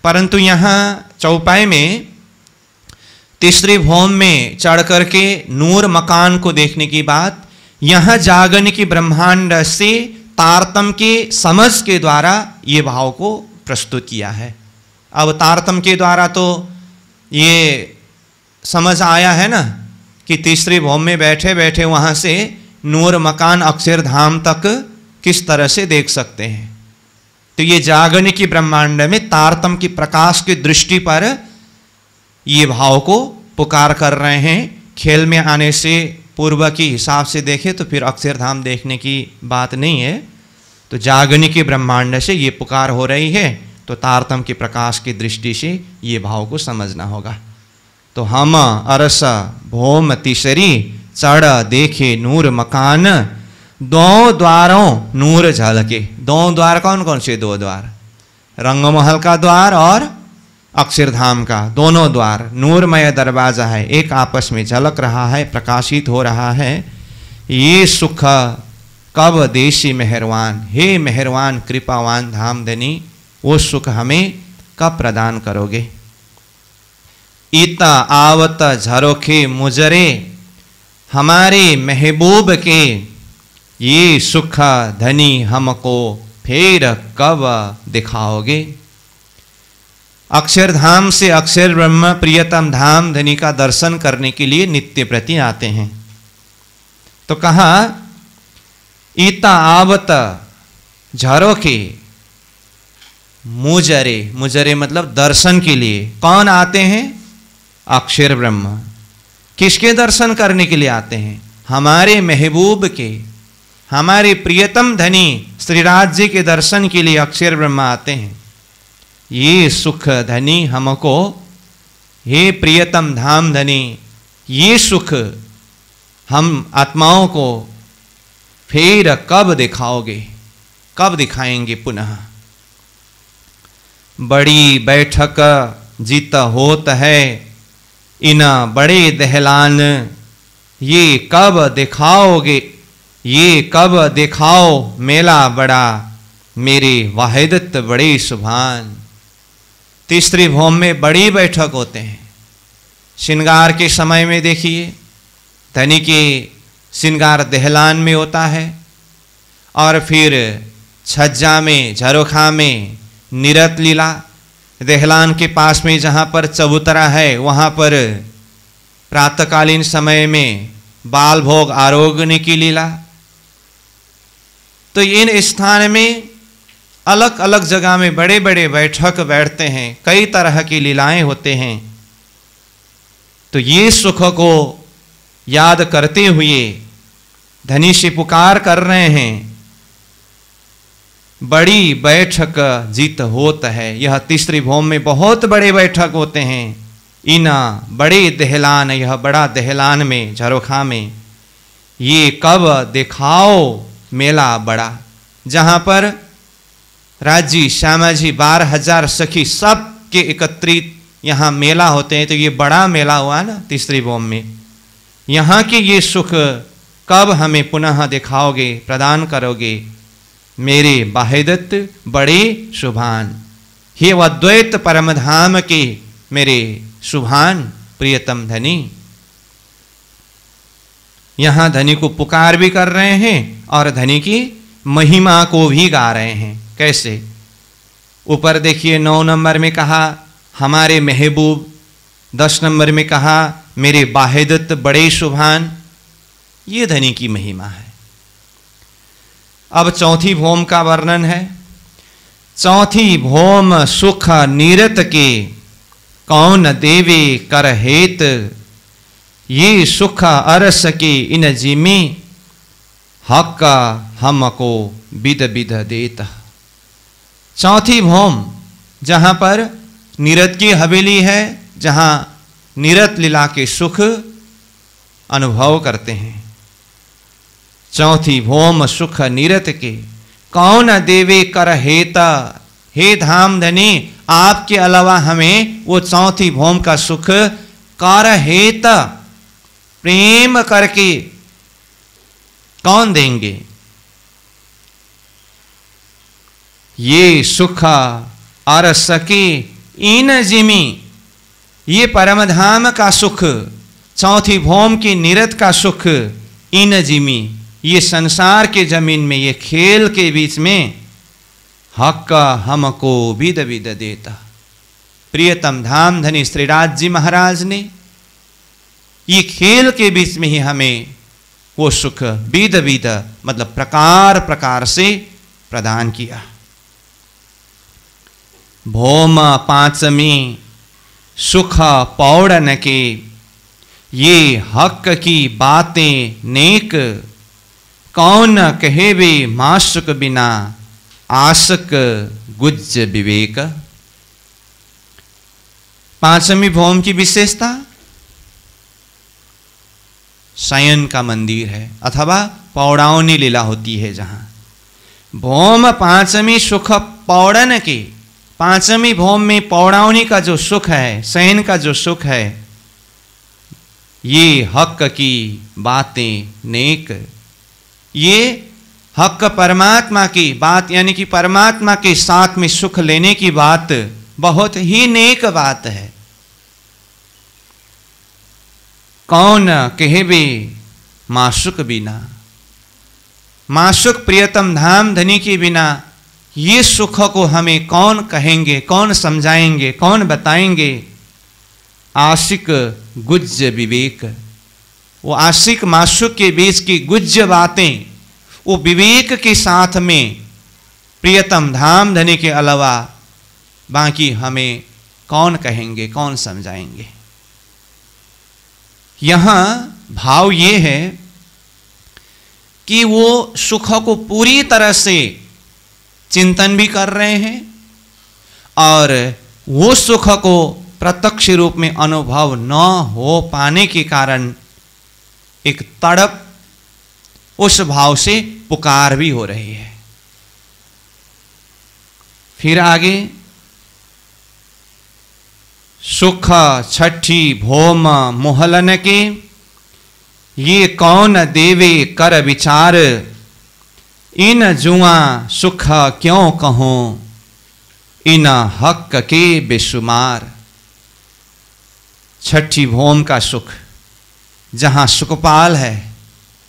परंतु यहाँ चौपाई में तीसरी भौम में चढ़ करके नूर मकान को देखने की बात यहाँ जागन की ब्रह्मांड से तारतम के समझ के द्वारा ये भाव को प्रस्तुत किया है। अब तारतम के द्वारा तो ये समझ आया है ना कि तीसरी भौम में बैठे बैठे वहाँ से नूर मकान अक्षरधाम तक किस तरह से देख सकते हैं। तो ये जागन की ब्रह्मांड में तारतम की प्रकाश की दृष्टि पर ये भाव को पुकार कर रहे हैं। खेल में आने से पूर्व के हिसाब से देखें तो फिर अक्षरधाम देखने की बात नहीं है, तो जागनी के ब्रह्मांड से ये पुकार हो रही है, तो तारतम के प्रकाश की दृष्टि से ये भाव को समझना होगा। तो हम अरस भौम तीसरी, चढ़ देखे नूर मकान, 2 द्वारों नूर झलके। 2 द्वार कौन कौन से 2 द्वार? रंगमहल का द्वार और अक्षरधाम का, दोनों द्वार नूरमय दरवाजा है, एक आपस में झलक रहा है, प्रकाशित हो रहा है। ये सुख कब देसी मेहरवान, हे मेहरवान कृपावान धामधनी, वो सुख हमें कब प्रदान करोगे। ईता आवत झरोखे मुजरे, हमारे महबूब के ये सुख धनी हमको फिर कब दिखाओगे। अक्षरधाम से अक्षर ब्रह्म प्रियतम धाम धनी का दर्शन करने के लिए नित्य प्रति आते हैं। तो कहा ईता आवत झरोखे मुजरे, मुजरे मतलब दर्शन के लिए। कौन आते हैं? अक्षर ब्रह्म। किसके दर्शन करने के लिए आते हैं? हमारे महबूब के, हमारे प्रियतम धनी श्रीराज जी के दर्शन के लिए अक्षर ब्रह्म आते हैं। ये सुख धनी हमको, हे प्रियतम धाम धनी, ये सुख हम आत्माओं को फिर कब दिखाओगे, कब दिखाएंगे पुनः। बड़ी बैठक जीत होत है, इन बड़े दहलान, ये कब दिखाओगे, ये कब दिखाओ मेला बड़ा, मेरे वाहिदत बड़े सुभान। तीसरी भौम में बड़ी बैठक होते हैं। श्रृंगार के समय में देखिए, धनी के श्रृंगार दहलान में होता है, और फिर छज्जा में, झरोखा में निरत लीला, दहलान के पास में जहाँ पर चबूतरा है वहाँ पर प्रातःकालीन समय में बाल भोग आरोग्य की लीला। तो इन स्थान में अलग अलग जगह में बड़े बड़े बैठक बैठते हैं, कई तरह की लीलाएं होते हैं। तो ये सुख को याद करते हुए धनी से पुकार कर रहे हैं, बड़ी बैठक जीत होत है। यह तीसरी भौम में बहुत बड़े बैठक होते हैं। इना बड़े दहलान, यह बड़ा दहलान में, झरोखा में, ये कब दिखाओ मेला बड़ा, जहाँ पर राजी श्यामा जी 12,000 सखी सब के एकत्रित यहाँ मेला होते हैं। तो ये बड़ा मेला हुआ ना तीसरी भौम में। यहाँ के ये सुख कब हमें पुनः दिखाओगे, प्रदान करोगे, मेरे बाहिदत बड़े शुभान। हे अद्वैत परमधाम के मेरे शुभान प्रियतम धनी। यहाँ धनी को पुकार भी कर रहे हैं और धनी की महिमा को भी गा रहे हैं। कैसे? ऊपर देखिए 9 नंबर में कहा हमारे महबूब, 10 नंबर में कहा मेरे बाहिदत बड़े शुभान। ये धनी की महिमा है। अब चौथी भौम का वर्णन है। चौथी भौम सुख नीरत के, कौन देवे कर हेत, ये सुख अरस के इन जिमी, हक हमको विद विद देता। चौथी भौम जहाँ पर नीरत की हवेली है, जहाँ नीरत लीला के सुख अनुभव करते हैं। चौथी भौम सुख नीरत के, कौन देवे कर हेता। हे धाम धनी, आपके अलावा हमें वो चौथी भौम का सुख कर हेता, प्रेम करके कौन देंगे। ये सुख अर सके इन जिमी, ये परमधाम का सुख, चौथी भौम की नीरत का सुख, इन जिमी, ये संसार के जमीन में, ये खेल के बीच में, हक हमको विद विद देता। प्रियतम धाम धनी श्रीराज जी महाराज ने ये खेल के बीच में ही हमें वो सुख विद विद मतलब प्रकार प्रकार से प्रदान किया। भौम पांचमी सुख पौड़न के, ये हक की बातें नेक, कौन कहेवे मासुक बिना, आसक गुज विवेक। पांचवी भौम की विशेषता शयन का मंदिर है अथवा पौड़ावनी लीला होती है। जहां भौम पांचवी सुख पौड़न के, पांचवी भौम में पौड़ावनी का जो सुख है, शयन का जो सुख है, ये हक की बातें नेक, ये हक परमात्मा की बात, यानी कि परमात्मा के साथ में सुख लेने की बात बहुत ही नेक बात है। कौन कहबे माशुक बिना, माशुक प्रियतम धाम धनी के बिना ये सुख को हमें कौन कहेंगे, कौन समझाएंगे, कौन बताएंगे। आशिक गुज्ज विवेक, वो आशिक माशुक के बीच की गुज्ज बातें वो विवेक के साथ में प्रियतम धाम धनी के अलावा बाकी हमें कौन कहेंगे, कौन समझाएंगे। यहां भाव ये है कि वो सुख को पूरी तरह से चिंतन भी कर रहे हैं और वो सुख को प्रत्यक्ष रूप में अनुभव न हो पाने के कारण एक तड़प उस भाव से पुकार भी हो रही है। फिर आगे, सुख छठी भौम मोहलन के, ये कौन देवे कर विचार, इन जुआ सुख क्यों कहूं, इन हक के बेशुमार। छठी भौम का सुख, जहां सुखपाल है,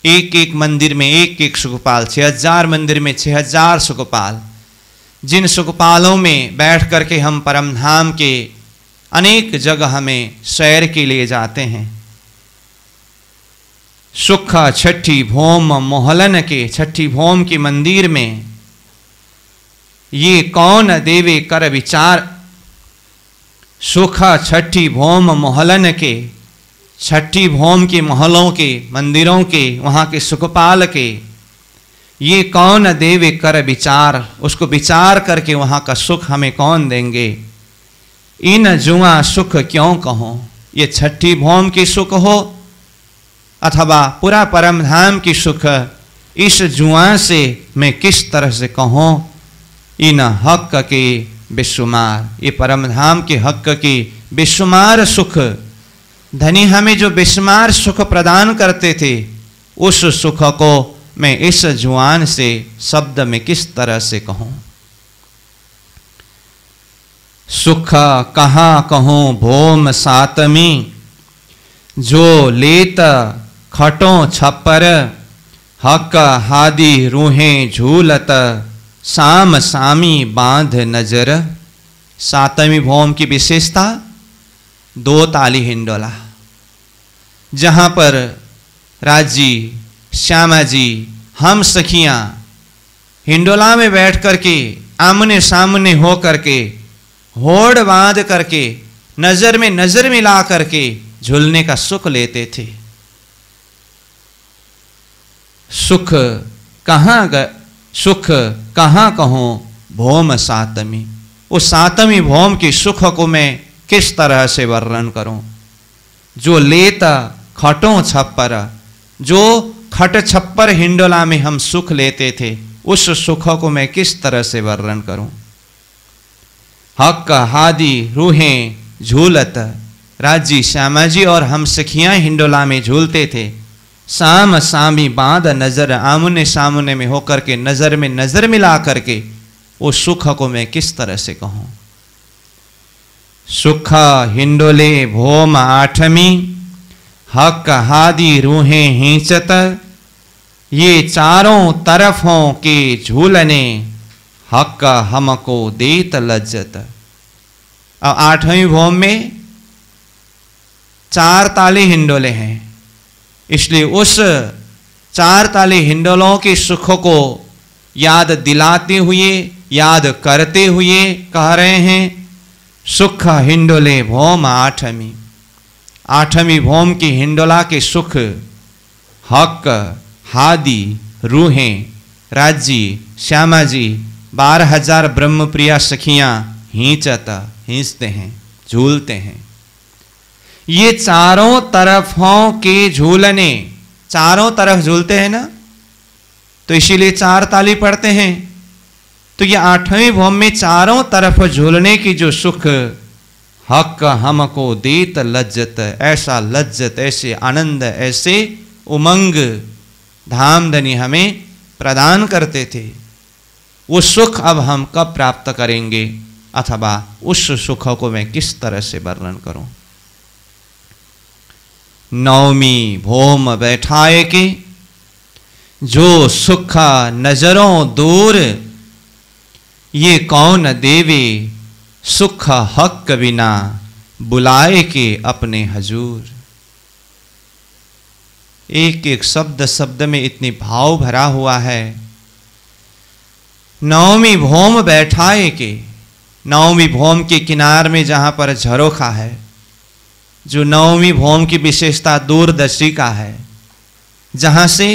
एक एक मंदिर में एक एक सुखपाल, 6000 मंदिर में 6000 सुखपाल, जिन सुखपालों में बैठ करके हम परम धाम के अनेक जगह में सैर के लिए जाते हैं। सुख छठी भौम मोहलन के, छठी भौम के मंदिर में ये कौन देवे कर विचार। सुख छठी भौम मोहलन के, छठी भौम के महलों के, मंदिरों के, वहाँ के सुखपाल के, ये कौन देवे कर विचार, उसको विचार करके वहाँ का सुख हमें कौन देंगे। इन जुआ सुख क्यों कहो, ये छठी भौम की सुख हो अथवा पूरा परम धाम की सुख, इस जुआ से मैं किस तरह से कहूँ। इन हक के बेशुमार, ये परम धाम के हक के बेशुमार सुख, धनी हमें जो बेशुमार सुख प्रदान करते थे, उस सुख को मैं इस जुआन से शब्द में किस तरह से कहूँ। सुख कहाँ कहूँ भौम सातमी, जो लेत खटों छप्पर, हक हादी रूहें झूलत, साम सामी बांध नजर। सातवीं भौम की विशेषता 2 ताली हिंडोला, जहाँ पर राजी श्यामा जी हम सखियाँ हिंडोला में बैठ करके आमने सामने हो करके होड़ बांध करके नजर में नजर मिला करके झूलने का सुख लेते थे। सुख कहाँ कहूँ भौम सातमी, उस सातवीं भौम की सुख को मैं किस तरह से वर्णन करूं। जो लेता खटों छप्पर, जो खट छप्पर हिंडोला में हम सुख लेते थे, उस सुख को मैं किस तरह से वर्णन करूं। हक हादी रूहें झूलत, राजी श्यामा जी और हम सखियां हिंडोला में झूलते थे। साम सामी बांध नजर, आमने सामने में होकर के नजर में नजर मिला करके उस सुख को मैं किस तरह से कहूं। सुख हिंडोले भौम आठमी, हक हादी रूहें हिंचत, ये चारों तरफों के झूलने, हक हमको देत लज्जत। अब 8वीं भौम में 4 ताली हिंडोले हैं, इसलिए उस 4 ताली हिंडोलों के सुख को याद दिलाते हुए, याद करते हुए कह रहे हैं सुख हिंडोले भौम आठमी। 8वीं भौम की हिंडोला के सुख, हक हादी रूहें राजी श्यामा जी 12,000 ब्रह्मप्रिया सखियां हिंचते हैं, झूलते हैं। ये चारों तरफों के झूलने, चारों तरफ झूलते हैं ना, तो इसीलिए 4 ताली पढ़ते हैं। तो ये 8वीं भौम में चारों तरफ झूलने की जो सुख, हक हमको देत लज्जत, ऐसा लज्जत, ऐसे आनंद, ऐसे उमंग धामधनी हमें प्रदान करते थे, वो सुख अब हम कब प्राप्त करेंगे, अथवा उस सुख को मैं किस तरह से वर्णन करूं। नवमी भौम बैठाए के, जो सुख नजरों दूर, ये कौन देवे सुख हक बिना, बुलाए के अपने हजूर। एक एक शब्द शब्द में इतनी भाव भरा हुआ है। नवमी भौम बैठाए के, नवमी भौम के किनार में जहां पर झरोखा है, जो नवमी भौम की विशेषता दूरदर्शी का है, जहां से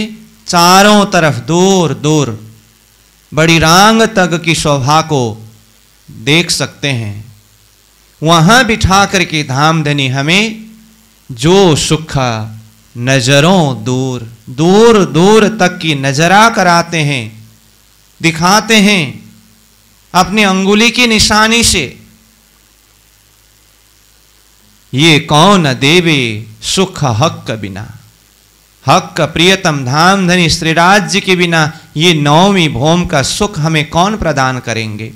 चारों तरफ दूर दूर बड़ी रांग तक की शोभा को देख सकते हैं, वहां बिठा करके धामधनी हमें जो सुख नजरों दूर, दूर दूर तक की नजरा कराते हैं, दिखाते हैं अपनी अंगुली की निशानी से। ये कौन देवे सुख हक बिना, हक प्रियतम धामधनी श्री राज्य के बिना ये नवमी भौम का सुख हमें कौन प्रदान करेंगे।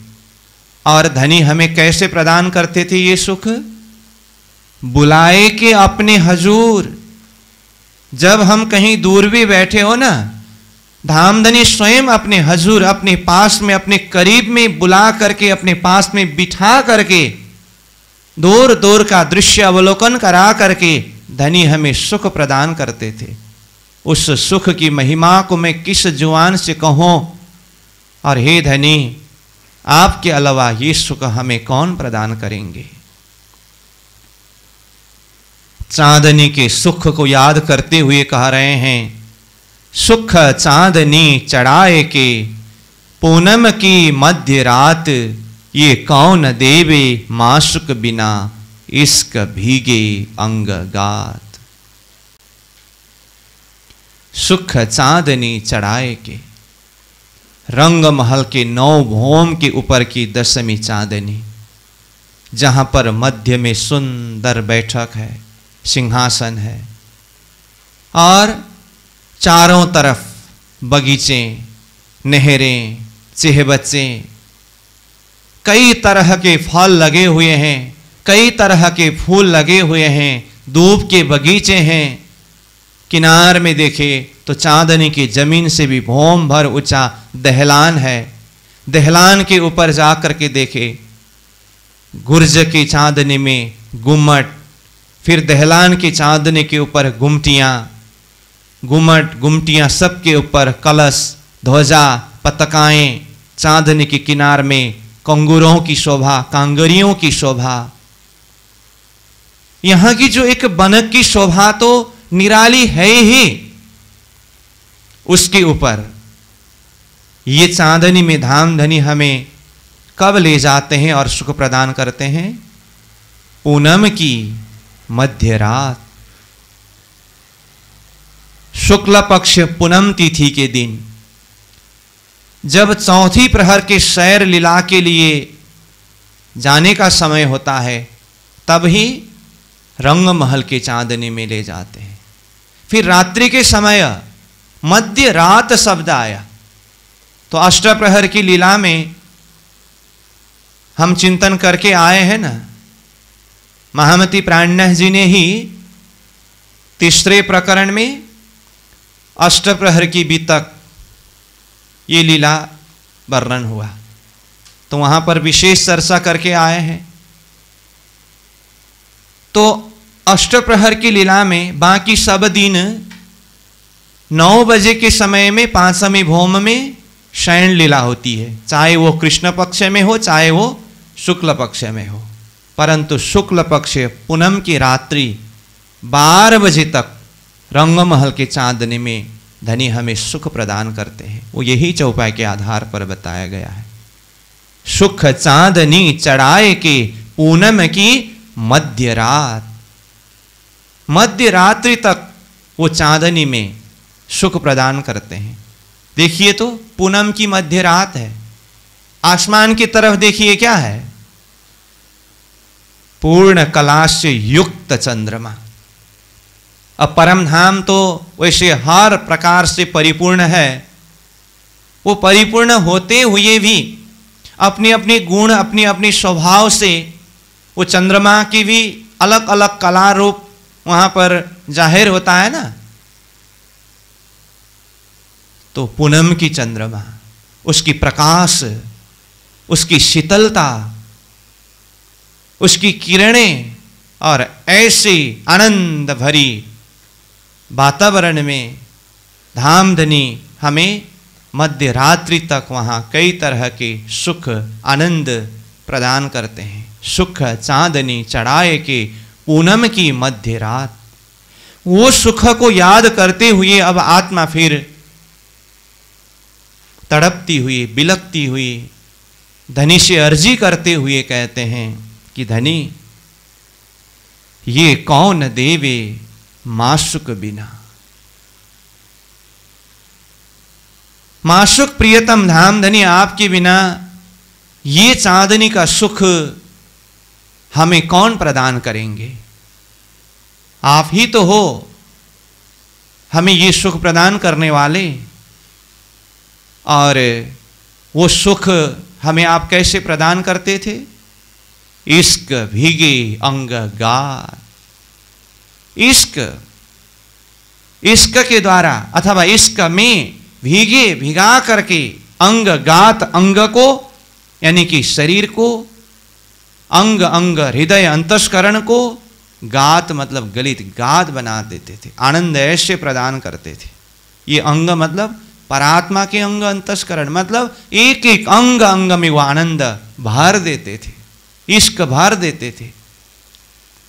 और धनी हमें कैसे प्रदान करते थे ये सुख? बुलाए के अपने हजूर। जब हम कहीं दूर भी बैठे हो ना, धामधनी स्वयं अपने हजूर, अपने पास में, अपने करीब में बुला करके, अपने पास में बिठा करके, दूर दूर का दृश्य अवलोकन करा करके धनी हमें सुख प्रदान करते थे। उस सुख की महिमा को मैं किस जुबान से कहूं। और हे धनी, आपके अलावा ये सुख हमें कौन प्रदान करेंगे। चांदनी के सुख को याद करते हुए कह रहे हैं, सुख चांदनी चढ़ाए के, पूनम की मध्य रात, ये कौन देवे माशुक बिना, इश्क भीगे अंग गात। सुख चांदनी चढ़ाए के, रंग महल के 9 भौम के ऊपर की 10वीं चांदनी, जहां पर मध्य में सुंदर बैठक है, सिंहासन है, और चारों तरफ बगीचे, नहरें, चेहबच्चे, कई तरह के फल लगे हुए हैं, कई तरह के फूल लगे हुए हैं, दूब के बगीचे हैं। किनार में देखे तो चांदनी की जमीन से भी भौम भर ऊंचा दहलान है। दहलान के ऊपर जाकर के देखे, गुर्ज की चांदनी में गुम्मट, फिर दहलान की चांदनी के ऊपर गुमटियां, गुम्मट गुमटियां, सब के ऊपर कलश, ध्वजा, पताकाएं, चांदनी के किनार में कंगूरों की शोभा, कांगरियों की शोभा। यहां की जो एक बनक की शोभा तो निराली है ही, उसके ऊपर ये चांदनी में धामधनी हमें कब ले जाते हैं और सुख प्रदान करते हैं? पूनम की मध्य रात, शुक्ल पक्ष पूनम तिथि के दिन, जब चौथी प्रहर के सैर लीला के लिए जाने का समय होता है, तब ही रंग महल के चांदनी में ले जाते हैं। फिर रात्रि के समय मध्य रात शब्द आया, तो अष्टप्रहर की लीला में हम चिंतन करके आए हैं ना, महामती प्राणनाथ जी ने ही तीसरे प्रकरण में अष्टप्रहर की बीतक ये लीला वर्णन हुआ, तो वहां पर विशेष चर्चा करके आए हैं। तो अष्टप्रहर की लीला में बाकी सब दिन 9 बजे के समय में 5वीं भौम में शयन लीला होती है, चाहे वो कृष्ण पक्ष में हो, चाहे वो शुक्ल पक्ष में हो। परंतु शुक्ल पक्ष पूनम की रात्रि 12 बजे तक रंगमहल के चांदनी में धनी हमें सुख प्रदान करते हैं। वो यही चौपाई के आधार पर बताया गया है। सुख चांदनी चढ़ाए के, पूनम की मध्य रात, मध्य रात्रि तक वो चांदनी में सुख प्रदान करते हैं। देखिए तो पूनम की मध्य रात है, आसमान की तरफ देखिए क्या है, पूर्ण कलाश से युक्त चंद्रमा। अब परम धाम तो वैसे हर प्रकार से परिपूर्ण है, वो परिपूर्ण होते हुए भी अपने अपने गुण, अपने अपने स्वभाव से वो चंद्रमा की भी अलग अलग कला रूप वहां पर जाहिर होता है ना, तो पूनम की चंद्रमा, उसकी प्रकाश, उसकी शीतलता, उसकी किरणें और ऐसी आनंद भरी वातावरण में धामधनी हमें मध्य रात्रि तक वहां कई तरह के सुख आनंद प्रदान करते हैं। सुख चांदनी चढ़ाए के पूनम की मध्य रात, वो सुख को याद करते हुए अब आत्मा फिर तड़पती हुई, बिलकती हुई धनी से अर्जी करते हुए कहते हैं कि धनी, ये कौन देवे माशुक बिना। माशुक प्रियतम धामधनी, आपके बिना ये चांदनी का सुख हमें कौन प्रदान करेंगे। आप ही तो हो हमें ये सुख प्रदान करने वाले, और वो सुख हमें आप कैसे प्रदान करते थे। इश्क भीगे अंग गार, इश्क, इश्क के द्वारा अथवा इश्क में भीगे भिगा करके अंग गात, अंग को यानी कि शरीर को, अंग अंग हृदय अंतस्करण को, गात मतलब गलित, गात बना देते थे, आनंद ऐसे प्रदान करते थे। ये अंग मतलब परात्मा के अंग, अंतस्करण मतलब एक एक अंग अंग में वो आनंद भर देते थे, इश्क भर देते थे।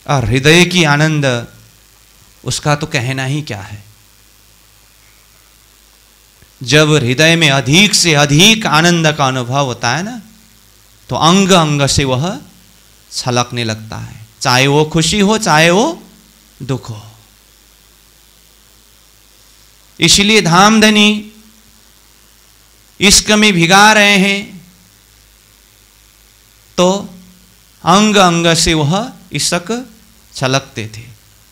और हृदय की आनंद, उसका तो कहना ही क्या है। जब हृदय में अधिक से अधिक आनंद का अनुभव होता है ना, तो अंग अंग से वह छलकने लगता है, चाहे वो खुशी हो चाहे वो दुख हो। इसलिए धामधनी इश्क में भिगा रहे हैं, तो अंग अंग से वह इश्क छलकते थे।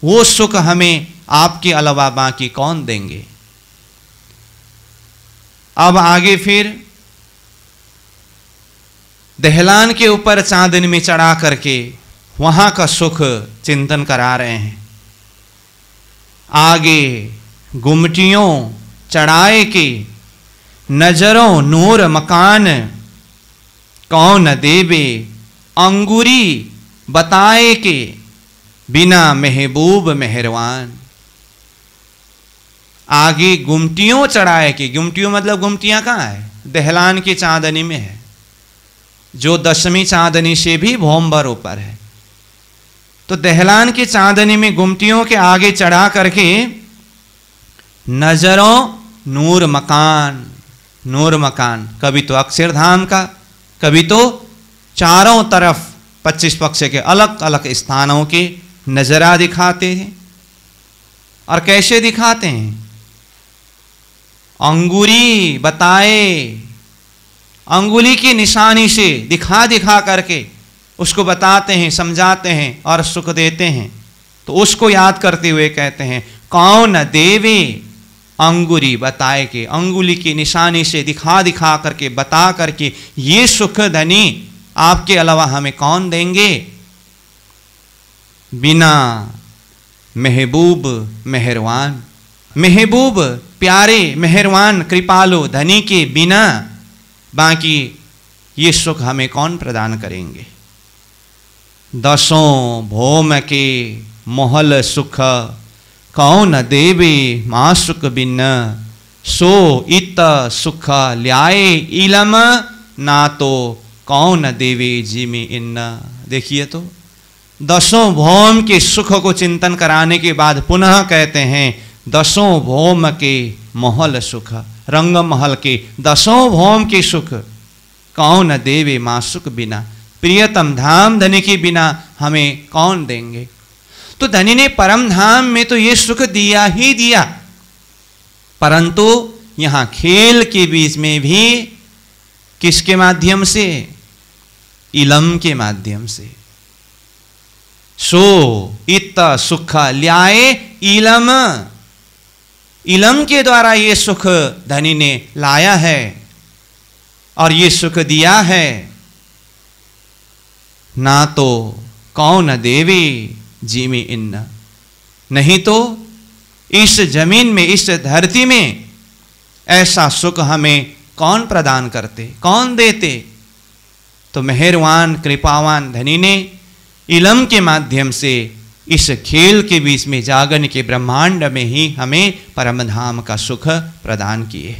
वो सुख हमें आपके अलावा बाकी कौन देंगे। अब आगे फिर दहलान के ऊपर चांदनी में चढ़ा करके वहां का सुख चिंतन करा रहे हैं। आगे गुमटियों चढ़ाए के नजरों नूर मकान, कौन देवे अंगूरी बताए के बिना महबूब मेहरवान। आगे गुमटियों चढ़ाए के, गुमटियों मतलब गुमटियां कहाँ है, दहलान की चांदनी में है, जो 10वीं चांदनी से भी भोंबर ऊपर है। तो दहलान की चांदनी में गुमटियों के आगे चढ़ा करके नजरों नूर मकान, नूर मकान कभी तो अक्षरधाम का, कभी तो चारों तरफ 25 पक्ष के अलग अलग स्थानों के नजरा दिखाते हैं। और कैसे दिखाते हैं, अंगूरी बताए, अंगुली की निशानी से दिखा दिखा करके उसको बताते हैं, समझाते हैं और सुख देते हैं। तो उसको याद करते हुए कहते हैं, कौन देवे अंगुरी बताए के, अंगुली की निशानी से दिखा दिखा करके बता करके ये सुख धनी आपके अलावा हमें कौन देंगे। बिना महबूब मेहरवान, महबूब प्यारे मेहरवान कृपालु धनी के बिना बाकी ये सुख हमें कौन प्रदान करेंगे। 10 भौम के मोहल सुख, कौन देवे मासुक बिन, सो इत सुख ल्याए इलम, ना तो कौन देवे जिमी इन्न। देखिए तो 10 भौम के सुख को चिंतन कराने के बाद पुनः कहते हैं 10 भौम के महल सुख, रंग महल के 10 भौम के सुख, कौन देवे मासुक बिना, प्रियतम धाम धनी के बिना हमें कौन देंगे। तो धनी ने परम धाम में तो ये सुख दिया ही दिया, परंतु यहां खेल के बीच में भी किसके माध्यम से, इलम के माध्यम से। सो इत सुख ल्याए इलम, इलम के द्वारा ये सुख धनी ने लाया है और ये सुख दिया है। ना तो कौन देवी जिमी इन्न, नहीं तो इस जमीन में, इस धरती में ऐसा सुख हमें कौन प्रदान करते, कौन देते। तो मेहरवान कृपावान धनी ने इलम के माध्यम से इस खेल के बीच में, जागन के ब्रह्मांड में ही हमें परम धाम का सुख प्रदान किए।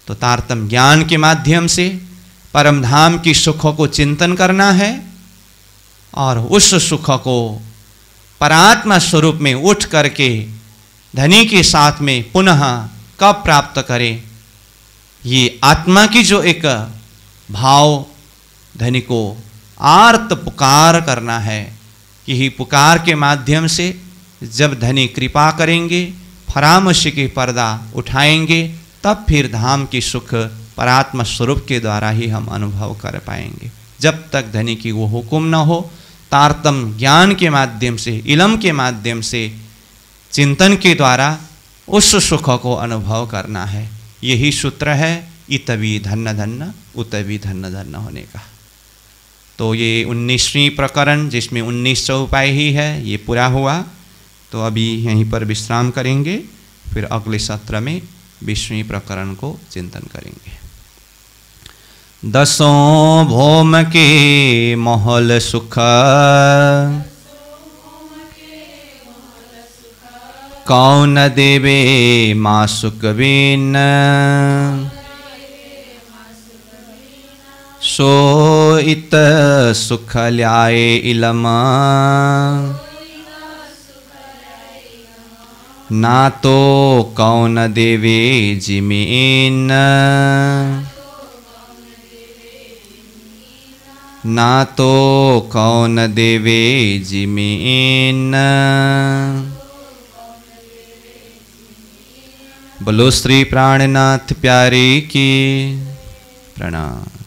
तो तारतम ज्ञान के माध्यम से परम धाम की सुखों को चिंतन करना है और उस सुख को परात्मा स्वरूप में उठ करके धनी के साथ में पुनः कब प्राप्त करें। ये आत्मा की जो एक भाव धनी को आर्त पुकार करना है, यही पुकार के माध्यम से जब धनी कृपा करेंगे, परामर्श के पर्दा उठाएंगे, तब फिर धाम की सुख परात्मा स्वरूप के द्वारा ही हम अनुभव कर पाएंगे। जब तक धनी की वो हुक्म न हो, तारतम ज्ञान के माध्यम से, इलम के माध्यम से, चिंतन के द्वारा उस सुख को अनुभव करना है। यही सूत्र है इतवी धन्य धन्य उतवी धन्य धन्य होने का। तो ये 19वीं प्रकरण जिसमें 19 चौपाई ही है, ये पूरा हुआ। तो अभी यहीं पर विश्राम करेंगे, फिर अगले सत्र में 20वीं प्रकरण को चिंतन करेंगे। दसों भौम के महल सुख, कौन देवे माँ सुख बिन, सो इत सुख ल्याए इलम, ना तो कौन देवे जिमीन, ना तो कौन देवे जिमीन। बोलो श्री प्राणनाथ प्यारे की प्रणाम।